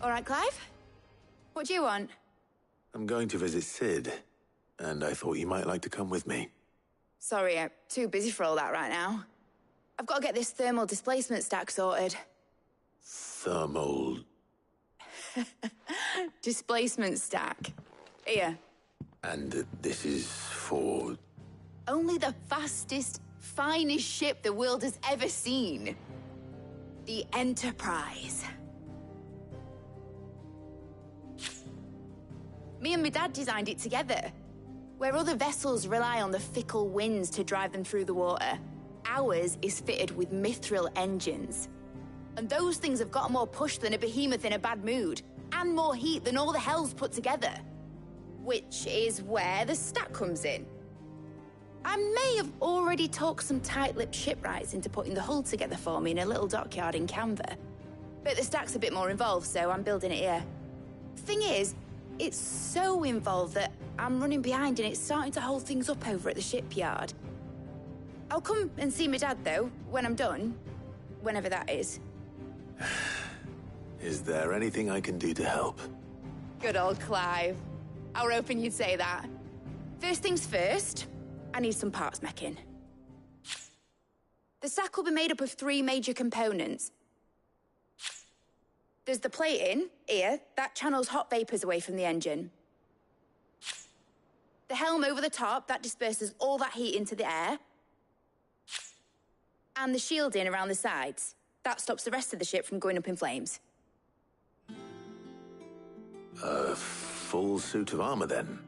All right, Clive? What do you want? I'm going to visit Sid, and I thought you might like to come with me. Sorry, I'm too busy for all that right now. I've got to get this thermal displacement stack sorted. Thermal... Displacement stack. Here. And this is for... Only the fastest, finest ship the world has ever seen. The Enterprise. Me and my dad designed it together. Where other vessels rely on the fickle winds to drive them through the water, ours is fitted with mithril engines. And those things have got more push than a behemoth in a bad mood, and more heat than all the hells put together. Which is where the stack comes in. I may have already talked some tight-lipped shipwrights into putting the hull together for me in a little dockyard in Canva. But the stack's a bit more involved, so I'm building it here. Thing is, it's so involved that I'm running behind and it's starting to hold things up over at the shipyard. I'll come and see my dad, though, when I'm done. Whenever that is. Is there anything I can do to help? Good old Clive. I were hoping you'd say that. First things first, I need some parts meching. The stack will be made up of 3 major components. There's the plating, here, that channels hot vapors away from the engine. The helm over the top, that disperses all that heat into the air. And the shielding around the sides. That stops the rest of the ship from going up in flames. A full suit of armor, then?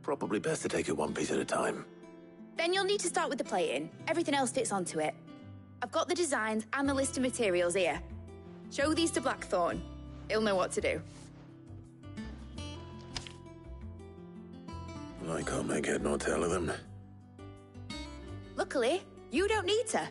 Probably best to take it one piece at a time. Then you'll need to start with the plating. Everything else fits onto it. I've got the designs and the list of materials here. Show these to Blackthorn. He'll know what to do. I can't make head nor tail of them. Luckily, you don't need to.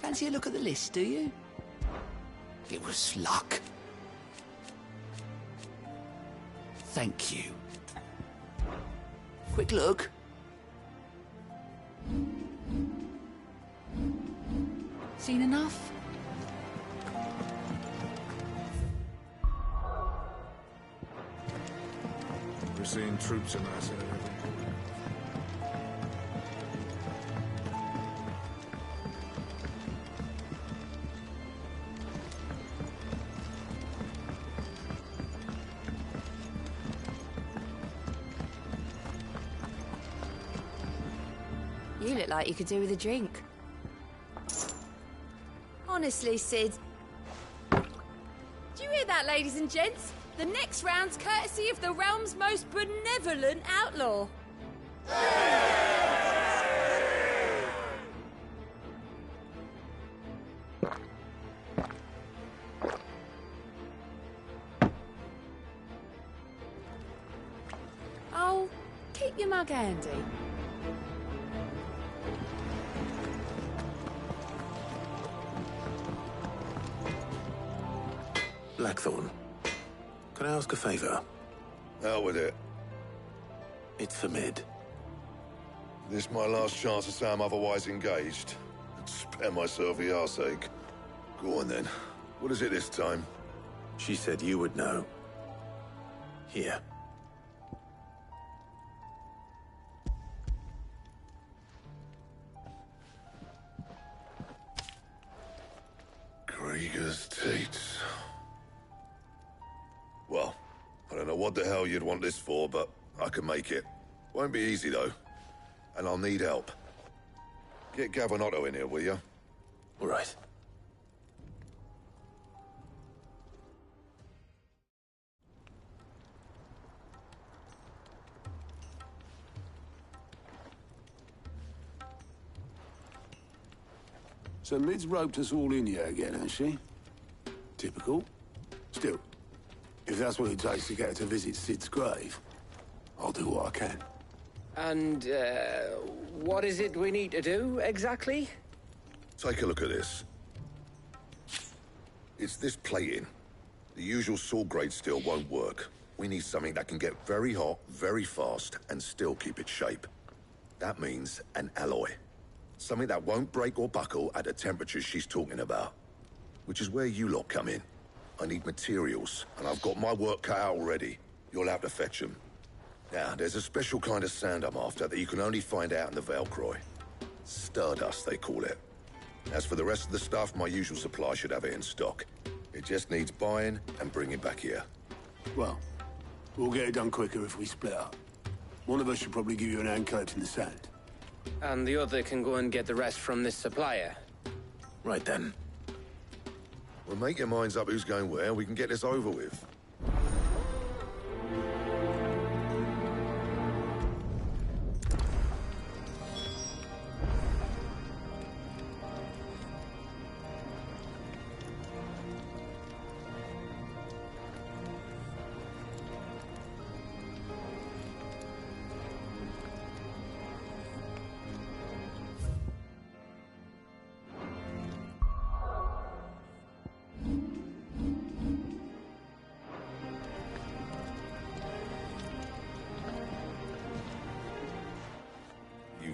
Fancy a look at the list, do you? It was luck. Thank you. Quick look. Seen enough? We're seeing troops in our city. You look like you could do with a drink. Honestly, Sid. Do you hear that, ladies and gents? The next round's courtesy of the realm's most benevolent outlaw. Oh, keep your mug handy. Blackthorn, can I ask a favor? Out with it. It's for Mid. This my last chance to say I'm otherwise engaged. Spare myself the arseache. Go on then. What is it this time? She said you would know. Here. Krieger's Teats. Well, I don't know what the hell you'd want this for, but I can make it. Won't be easy, though. And I'll need help. Get Gavin Otto in here, will you? All right. So Mid's roped us all in here again, has she? Typical. Still, if that's what it takes to get her to visit Sid's grave, I'll do what I can. And, what is it we need to do, exactly? Take a look at this. It's this plating. The usual sword grade steel won't work. We need something that can get very hot, very fast, and still keep its shape. That means an alloy. Something that won't break or buckle at the temperatures she's talking about. Which is where you lot come in. I need materials, and I've got my work cut out already. You'll have to fetch them. Now, there's a special kind of sand I'm after that you can only find out in the Veilcroy. Stardust, they call it. As for the rest of the stuff, my usual supply should have it in stock. It just needs buying and bringing back here. Well, we'll get it done quicker if we split up. One of us should probably give you an hand collecting the sand. And the other can go and get the rest from this supplier. Right then. Well, make your minds up who's going where, and we can get this over with.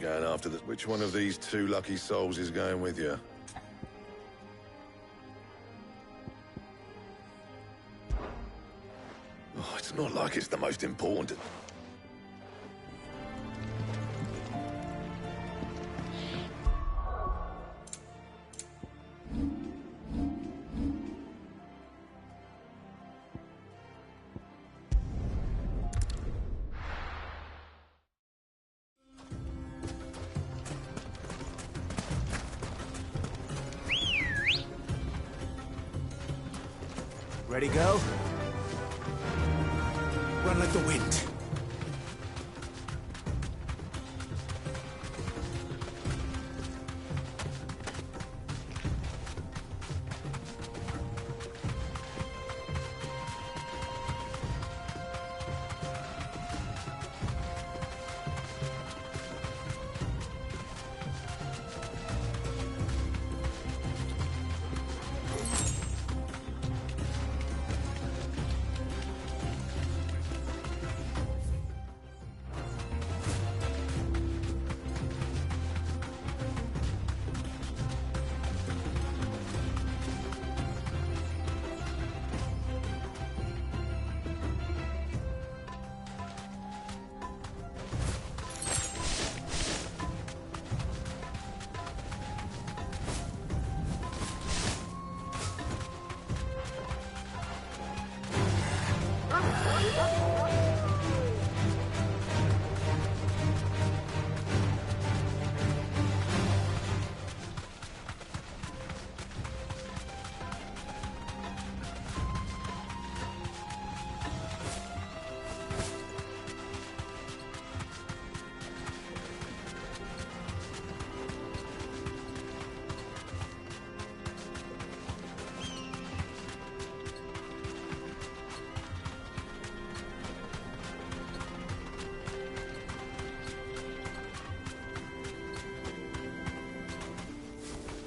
Going after this. Which one of these two lucky souls is going with you? Oh, it's not like it's the most important. Ready, go? Run like the wind.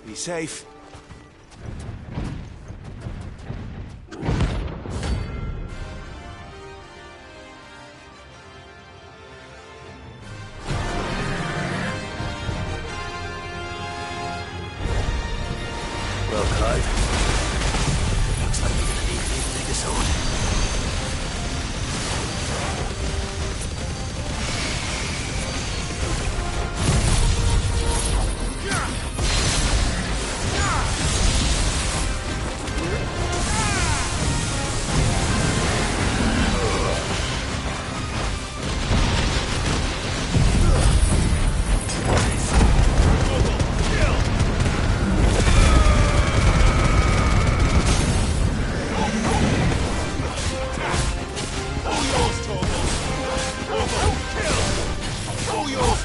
Be safe.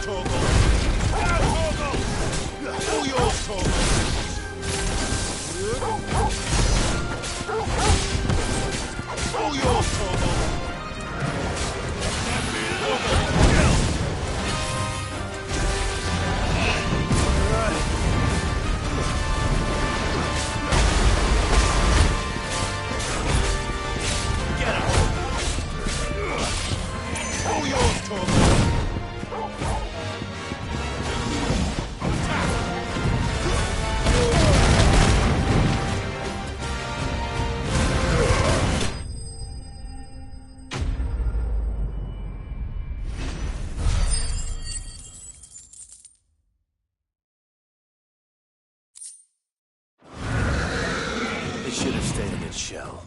Torgal! Now, Torgal! All yours, Torgal! All yours, Torgal! All yours, Torgal! It should have stayed in its shell.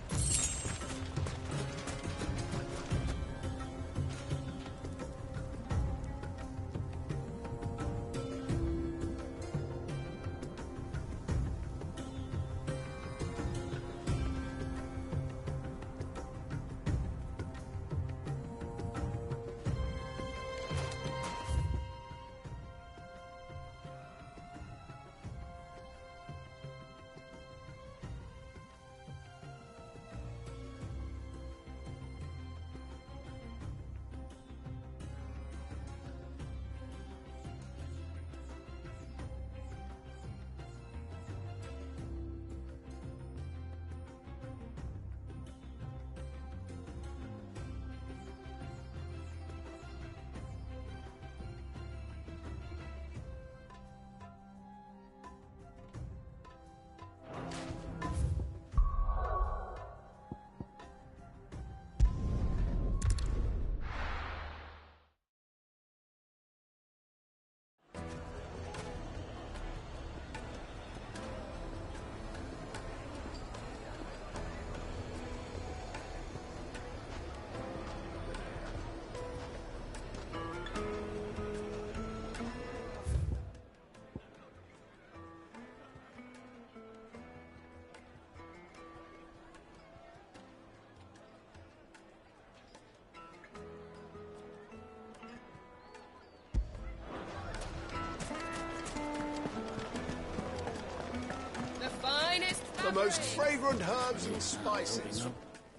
The most fragrant herbs and spices.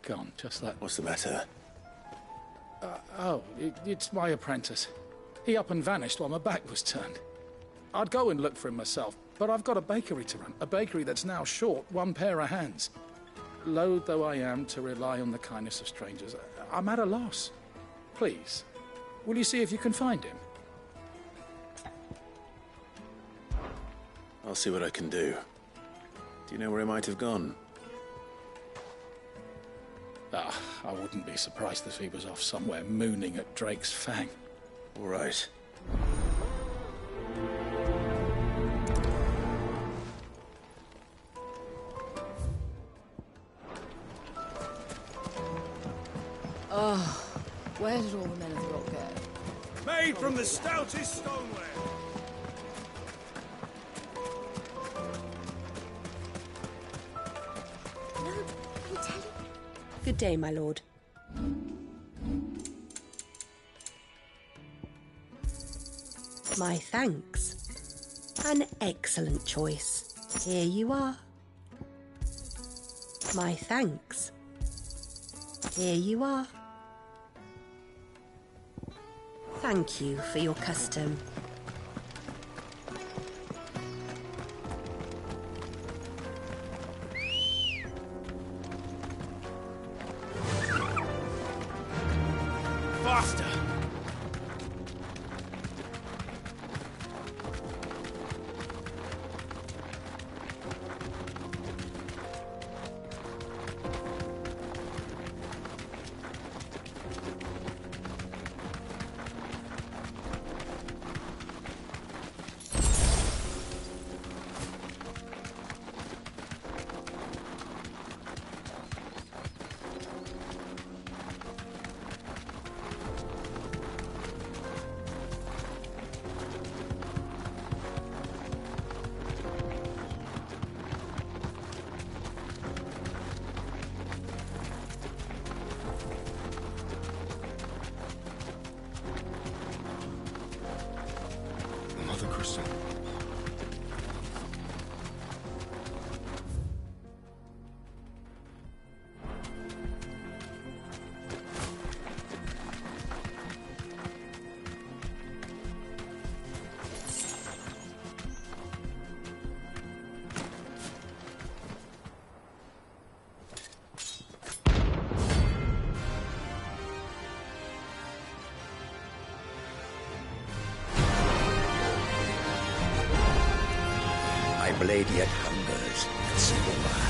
Gone, just that. What's the matter? It's my apprentice. He up and vanished while my back was turned. I'd go and look for him myself, but I've got a bakery to run. A bakery that's now short one pair of hands. Loath though I am to rely on the kindness of strangers, I'm at a loss. Please, will you see if you can find him? I'll see what I can do. Do you know where he might have gone? I wouldn't be surprised if he was off somewhere mooning at Drake's Fang. All right. Oh, where did all the men of the rock go? Made from the stoutest stoneware. Good day, my lord. My thanks. An excellent choice. Here you are. My thanks. Here you are. Thank you for your custom. Faster! the crystal. My blade yet hungers, and so will I.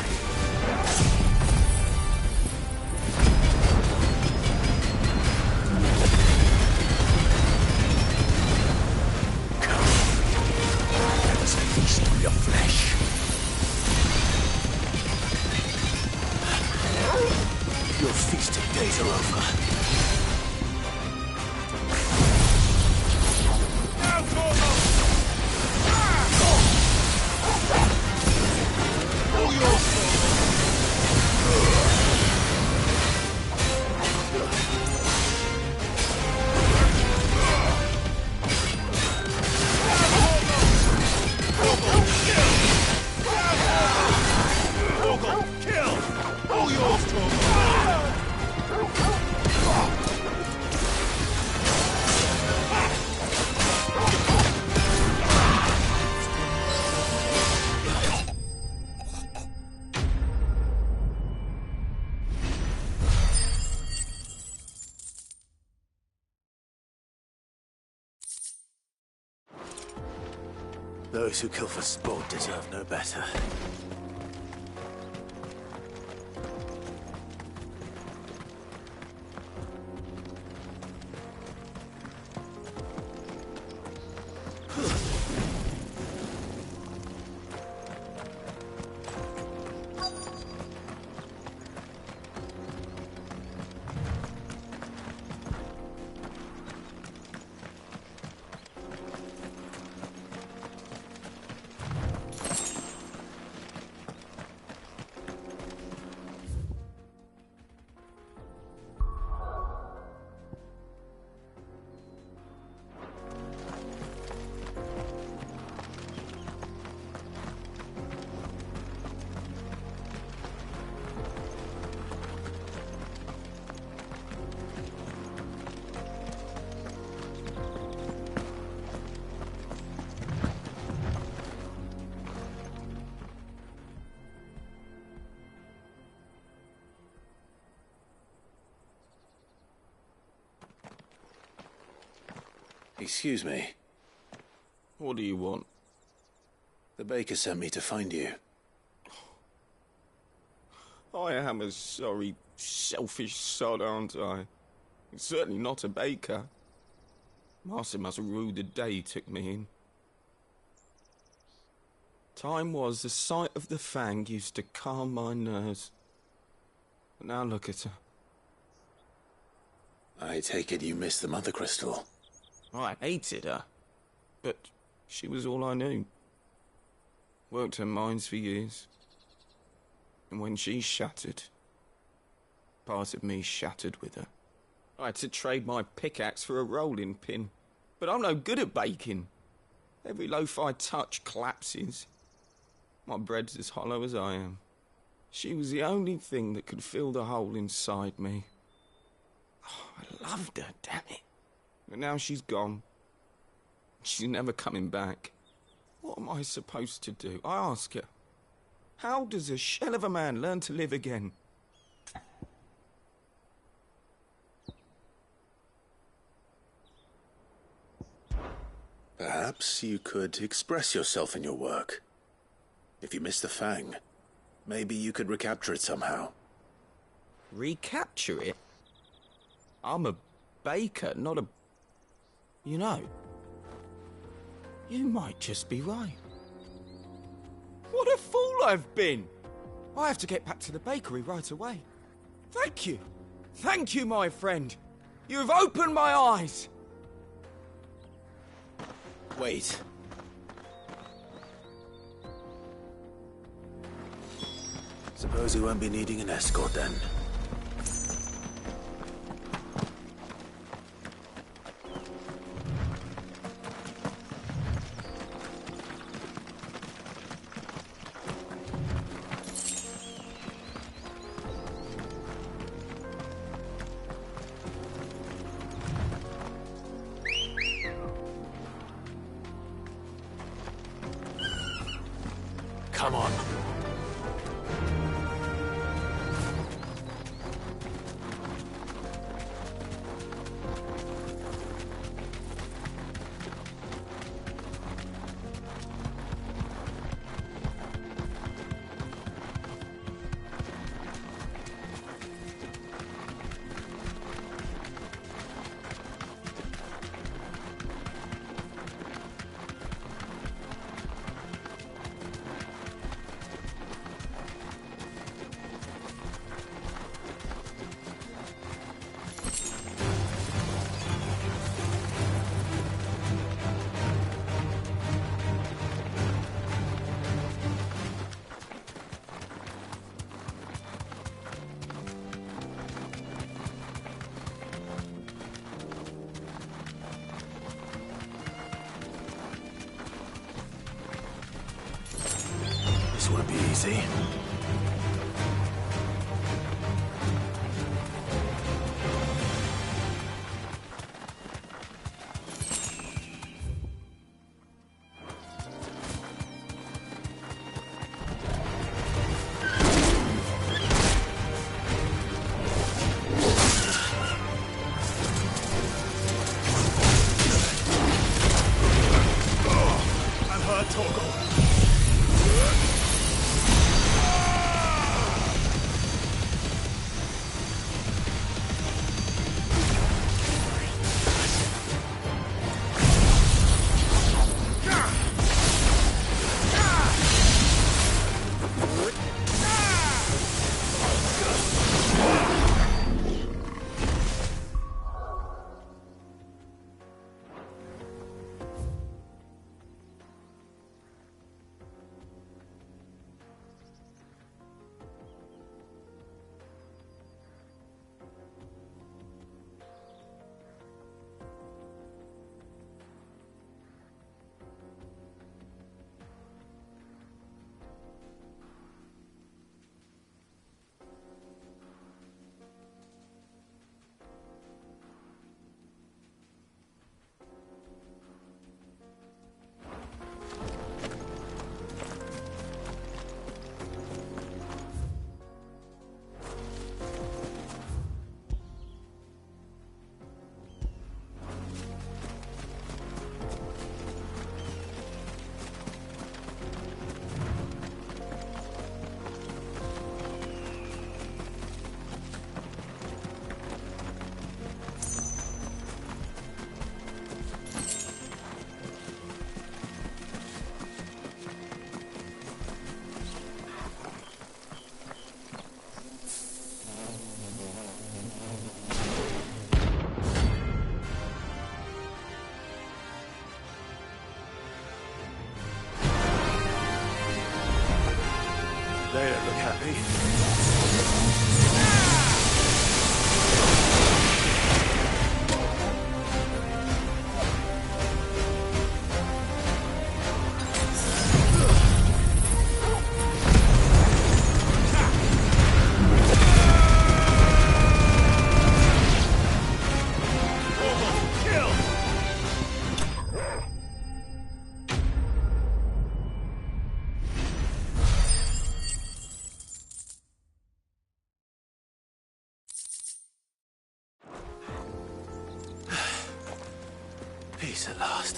Come, let us feast on your flesh. Your feasting days are over. Those who kill for sport deserve no better. Excuse me. What do you want? The baker sent me to find you. I am a sorry, selfish sod, aren't I? Certainly not a baker. Master must have ruled the day he took me in. Time was the sight of the Fang used to calm my nerves. But now look at her. I take it you missed the Mother Crystal. I hated her, but she was all I knew. Worked her mines for years. And when she shattered, part of me shattered with her. I had to trade my pickaxe for a rolling pin, but I'm no good at baking. Every loaf I touch collapses. My bread's as hollow as I am. She was the only thing that could fill the hole inside me. Oh, I loved her, damn it. But now she's gone. She's never coming back. What am I supposed to do? I ask her. How does a shell of a man learn to live again? Perhaps you could express yourself in your work. If you miss the Fang, maybe you could recapture it somehow. Recapture it? I'm a baker, not a... You know, you might just be right. What a fool I've been! I have to get back to the bakery right away. Thank you. Thank you, my friend. You've opened my eyes. Wait. Suppose you won't be needing an escort then. Come on. This won't be easy. I'm hurt, Torgal. They don't look happy. Peace at last.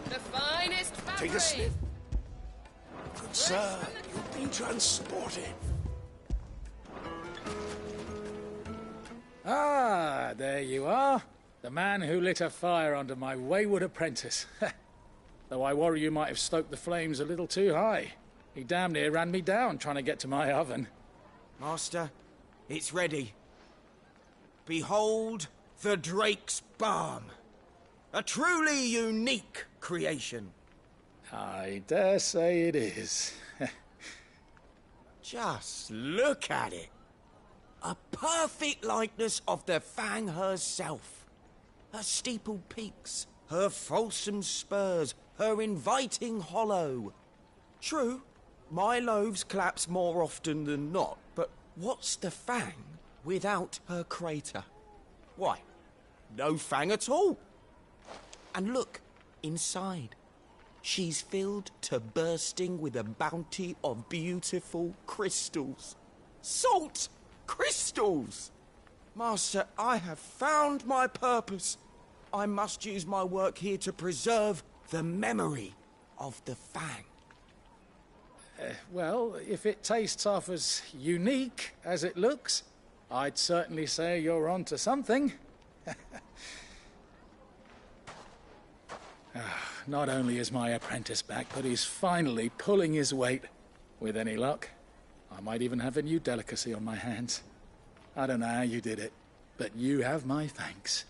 The finest fabric. Take a sniff. Good sir, you've been transported. Ah, there you are. The man who lit a fire under my wayward apprentice. Though I worry you might have stoked the flames a little too high. He damn near ran me down trying to get to my oven. Master, it's ready. Behold the Drake's Balm. A truly unique creation. I dare say it is. Just look at it. A perfect likeness of the Fang herself. Her steepled peaks, her fulsome spurs, her inviting hollow. True, my loaves collapse more often than not, but what's the Fang without her crater? Why, no Fang at all. And look, inside. She's filled to bursting with a bounty of beautiful crystals. Salt crystals! Master, I have found my purpose. I must use my work here to preserve the memory of the Fang. Well, if it tastes half as unique as it looks, I'd certainly say you're onto something. Not only is my apprentice back, but he's finally pulling his weight. With any luck, I might even have a new delicacy on my hands. I don't know how you did it, but you have my thanks.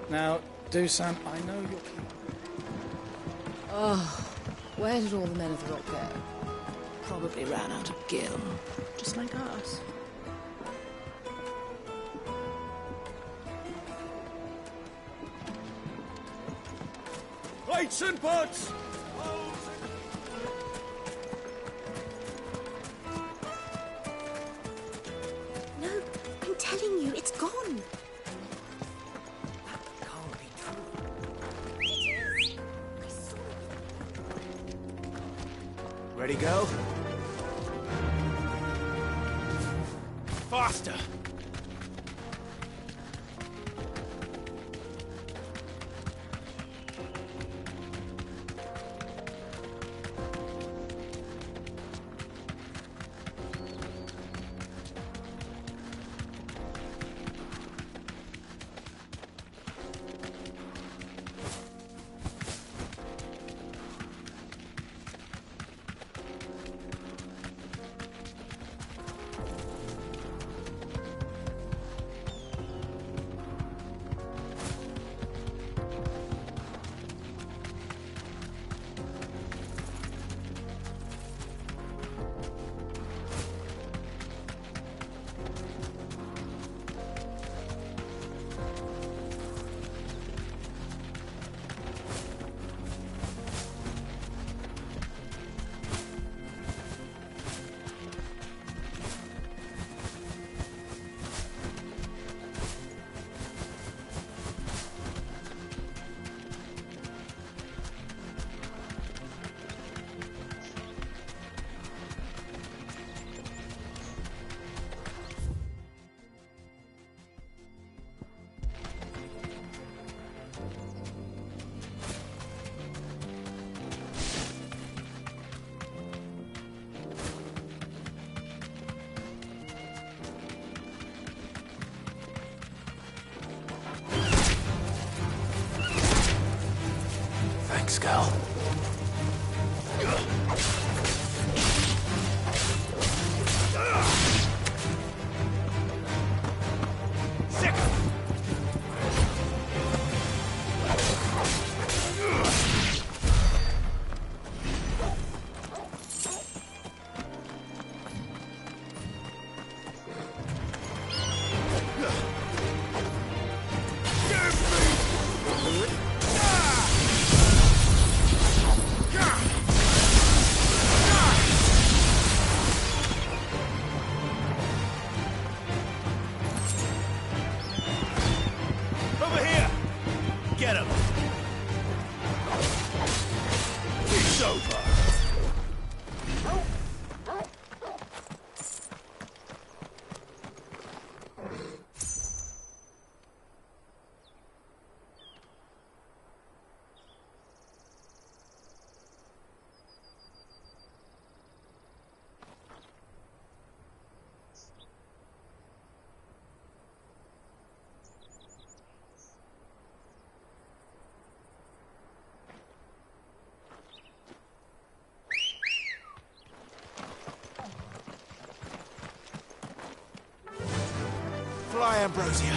Now, Dusan, I know you're... Oh, where did all the men of the rock go? Probably ran out of gil, just like us. Plates and pots! No, I'm telling you, it's gone. Ready, go? Faster! Get him! It's over! Fly, Ambrosia.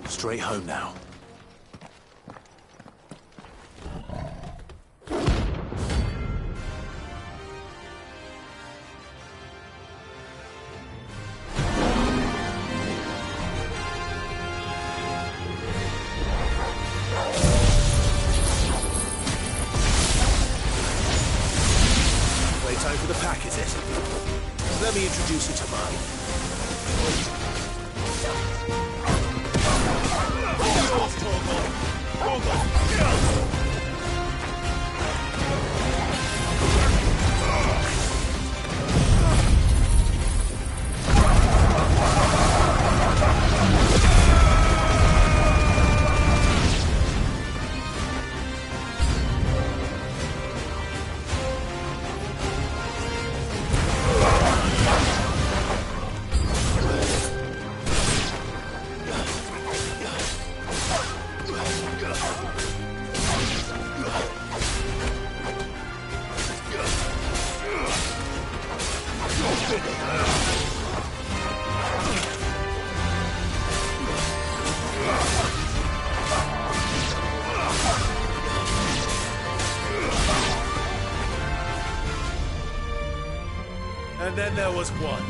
Straight home now. Playtime for the pack, is it? Let me introduce you to mine. And then there was one.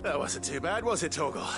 That wasn't too bad, was it, Torgal?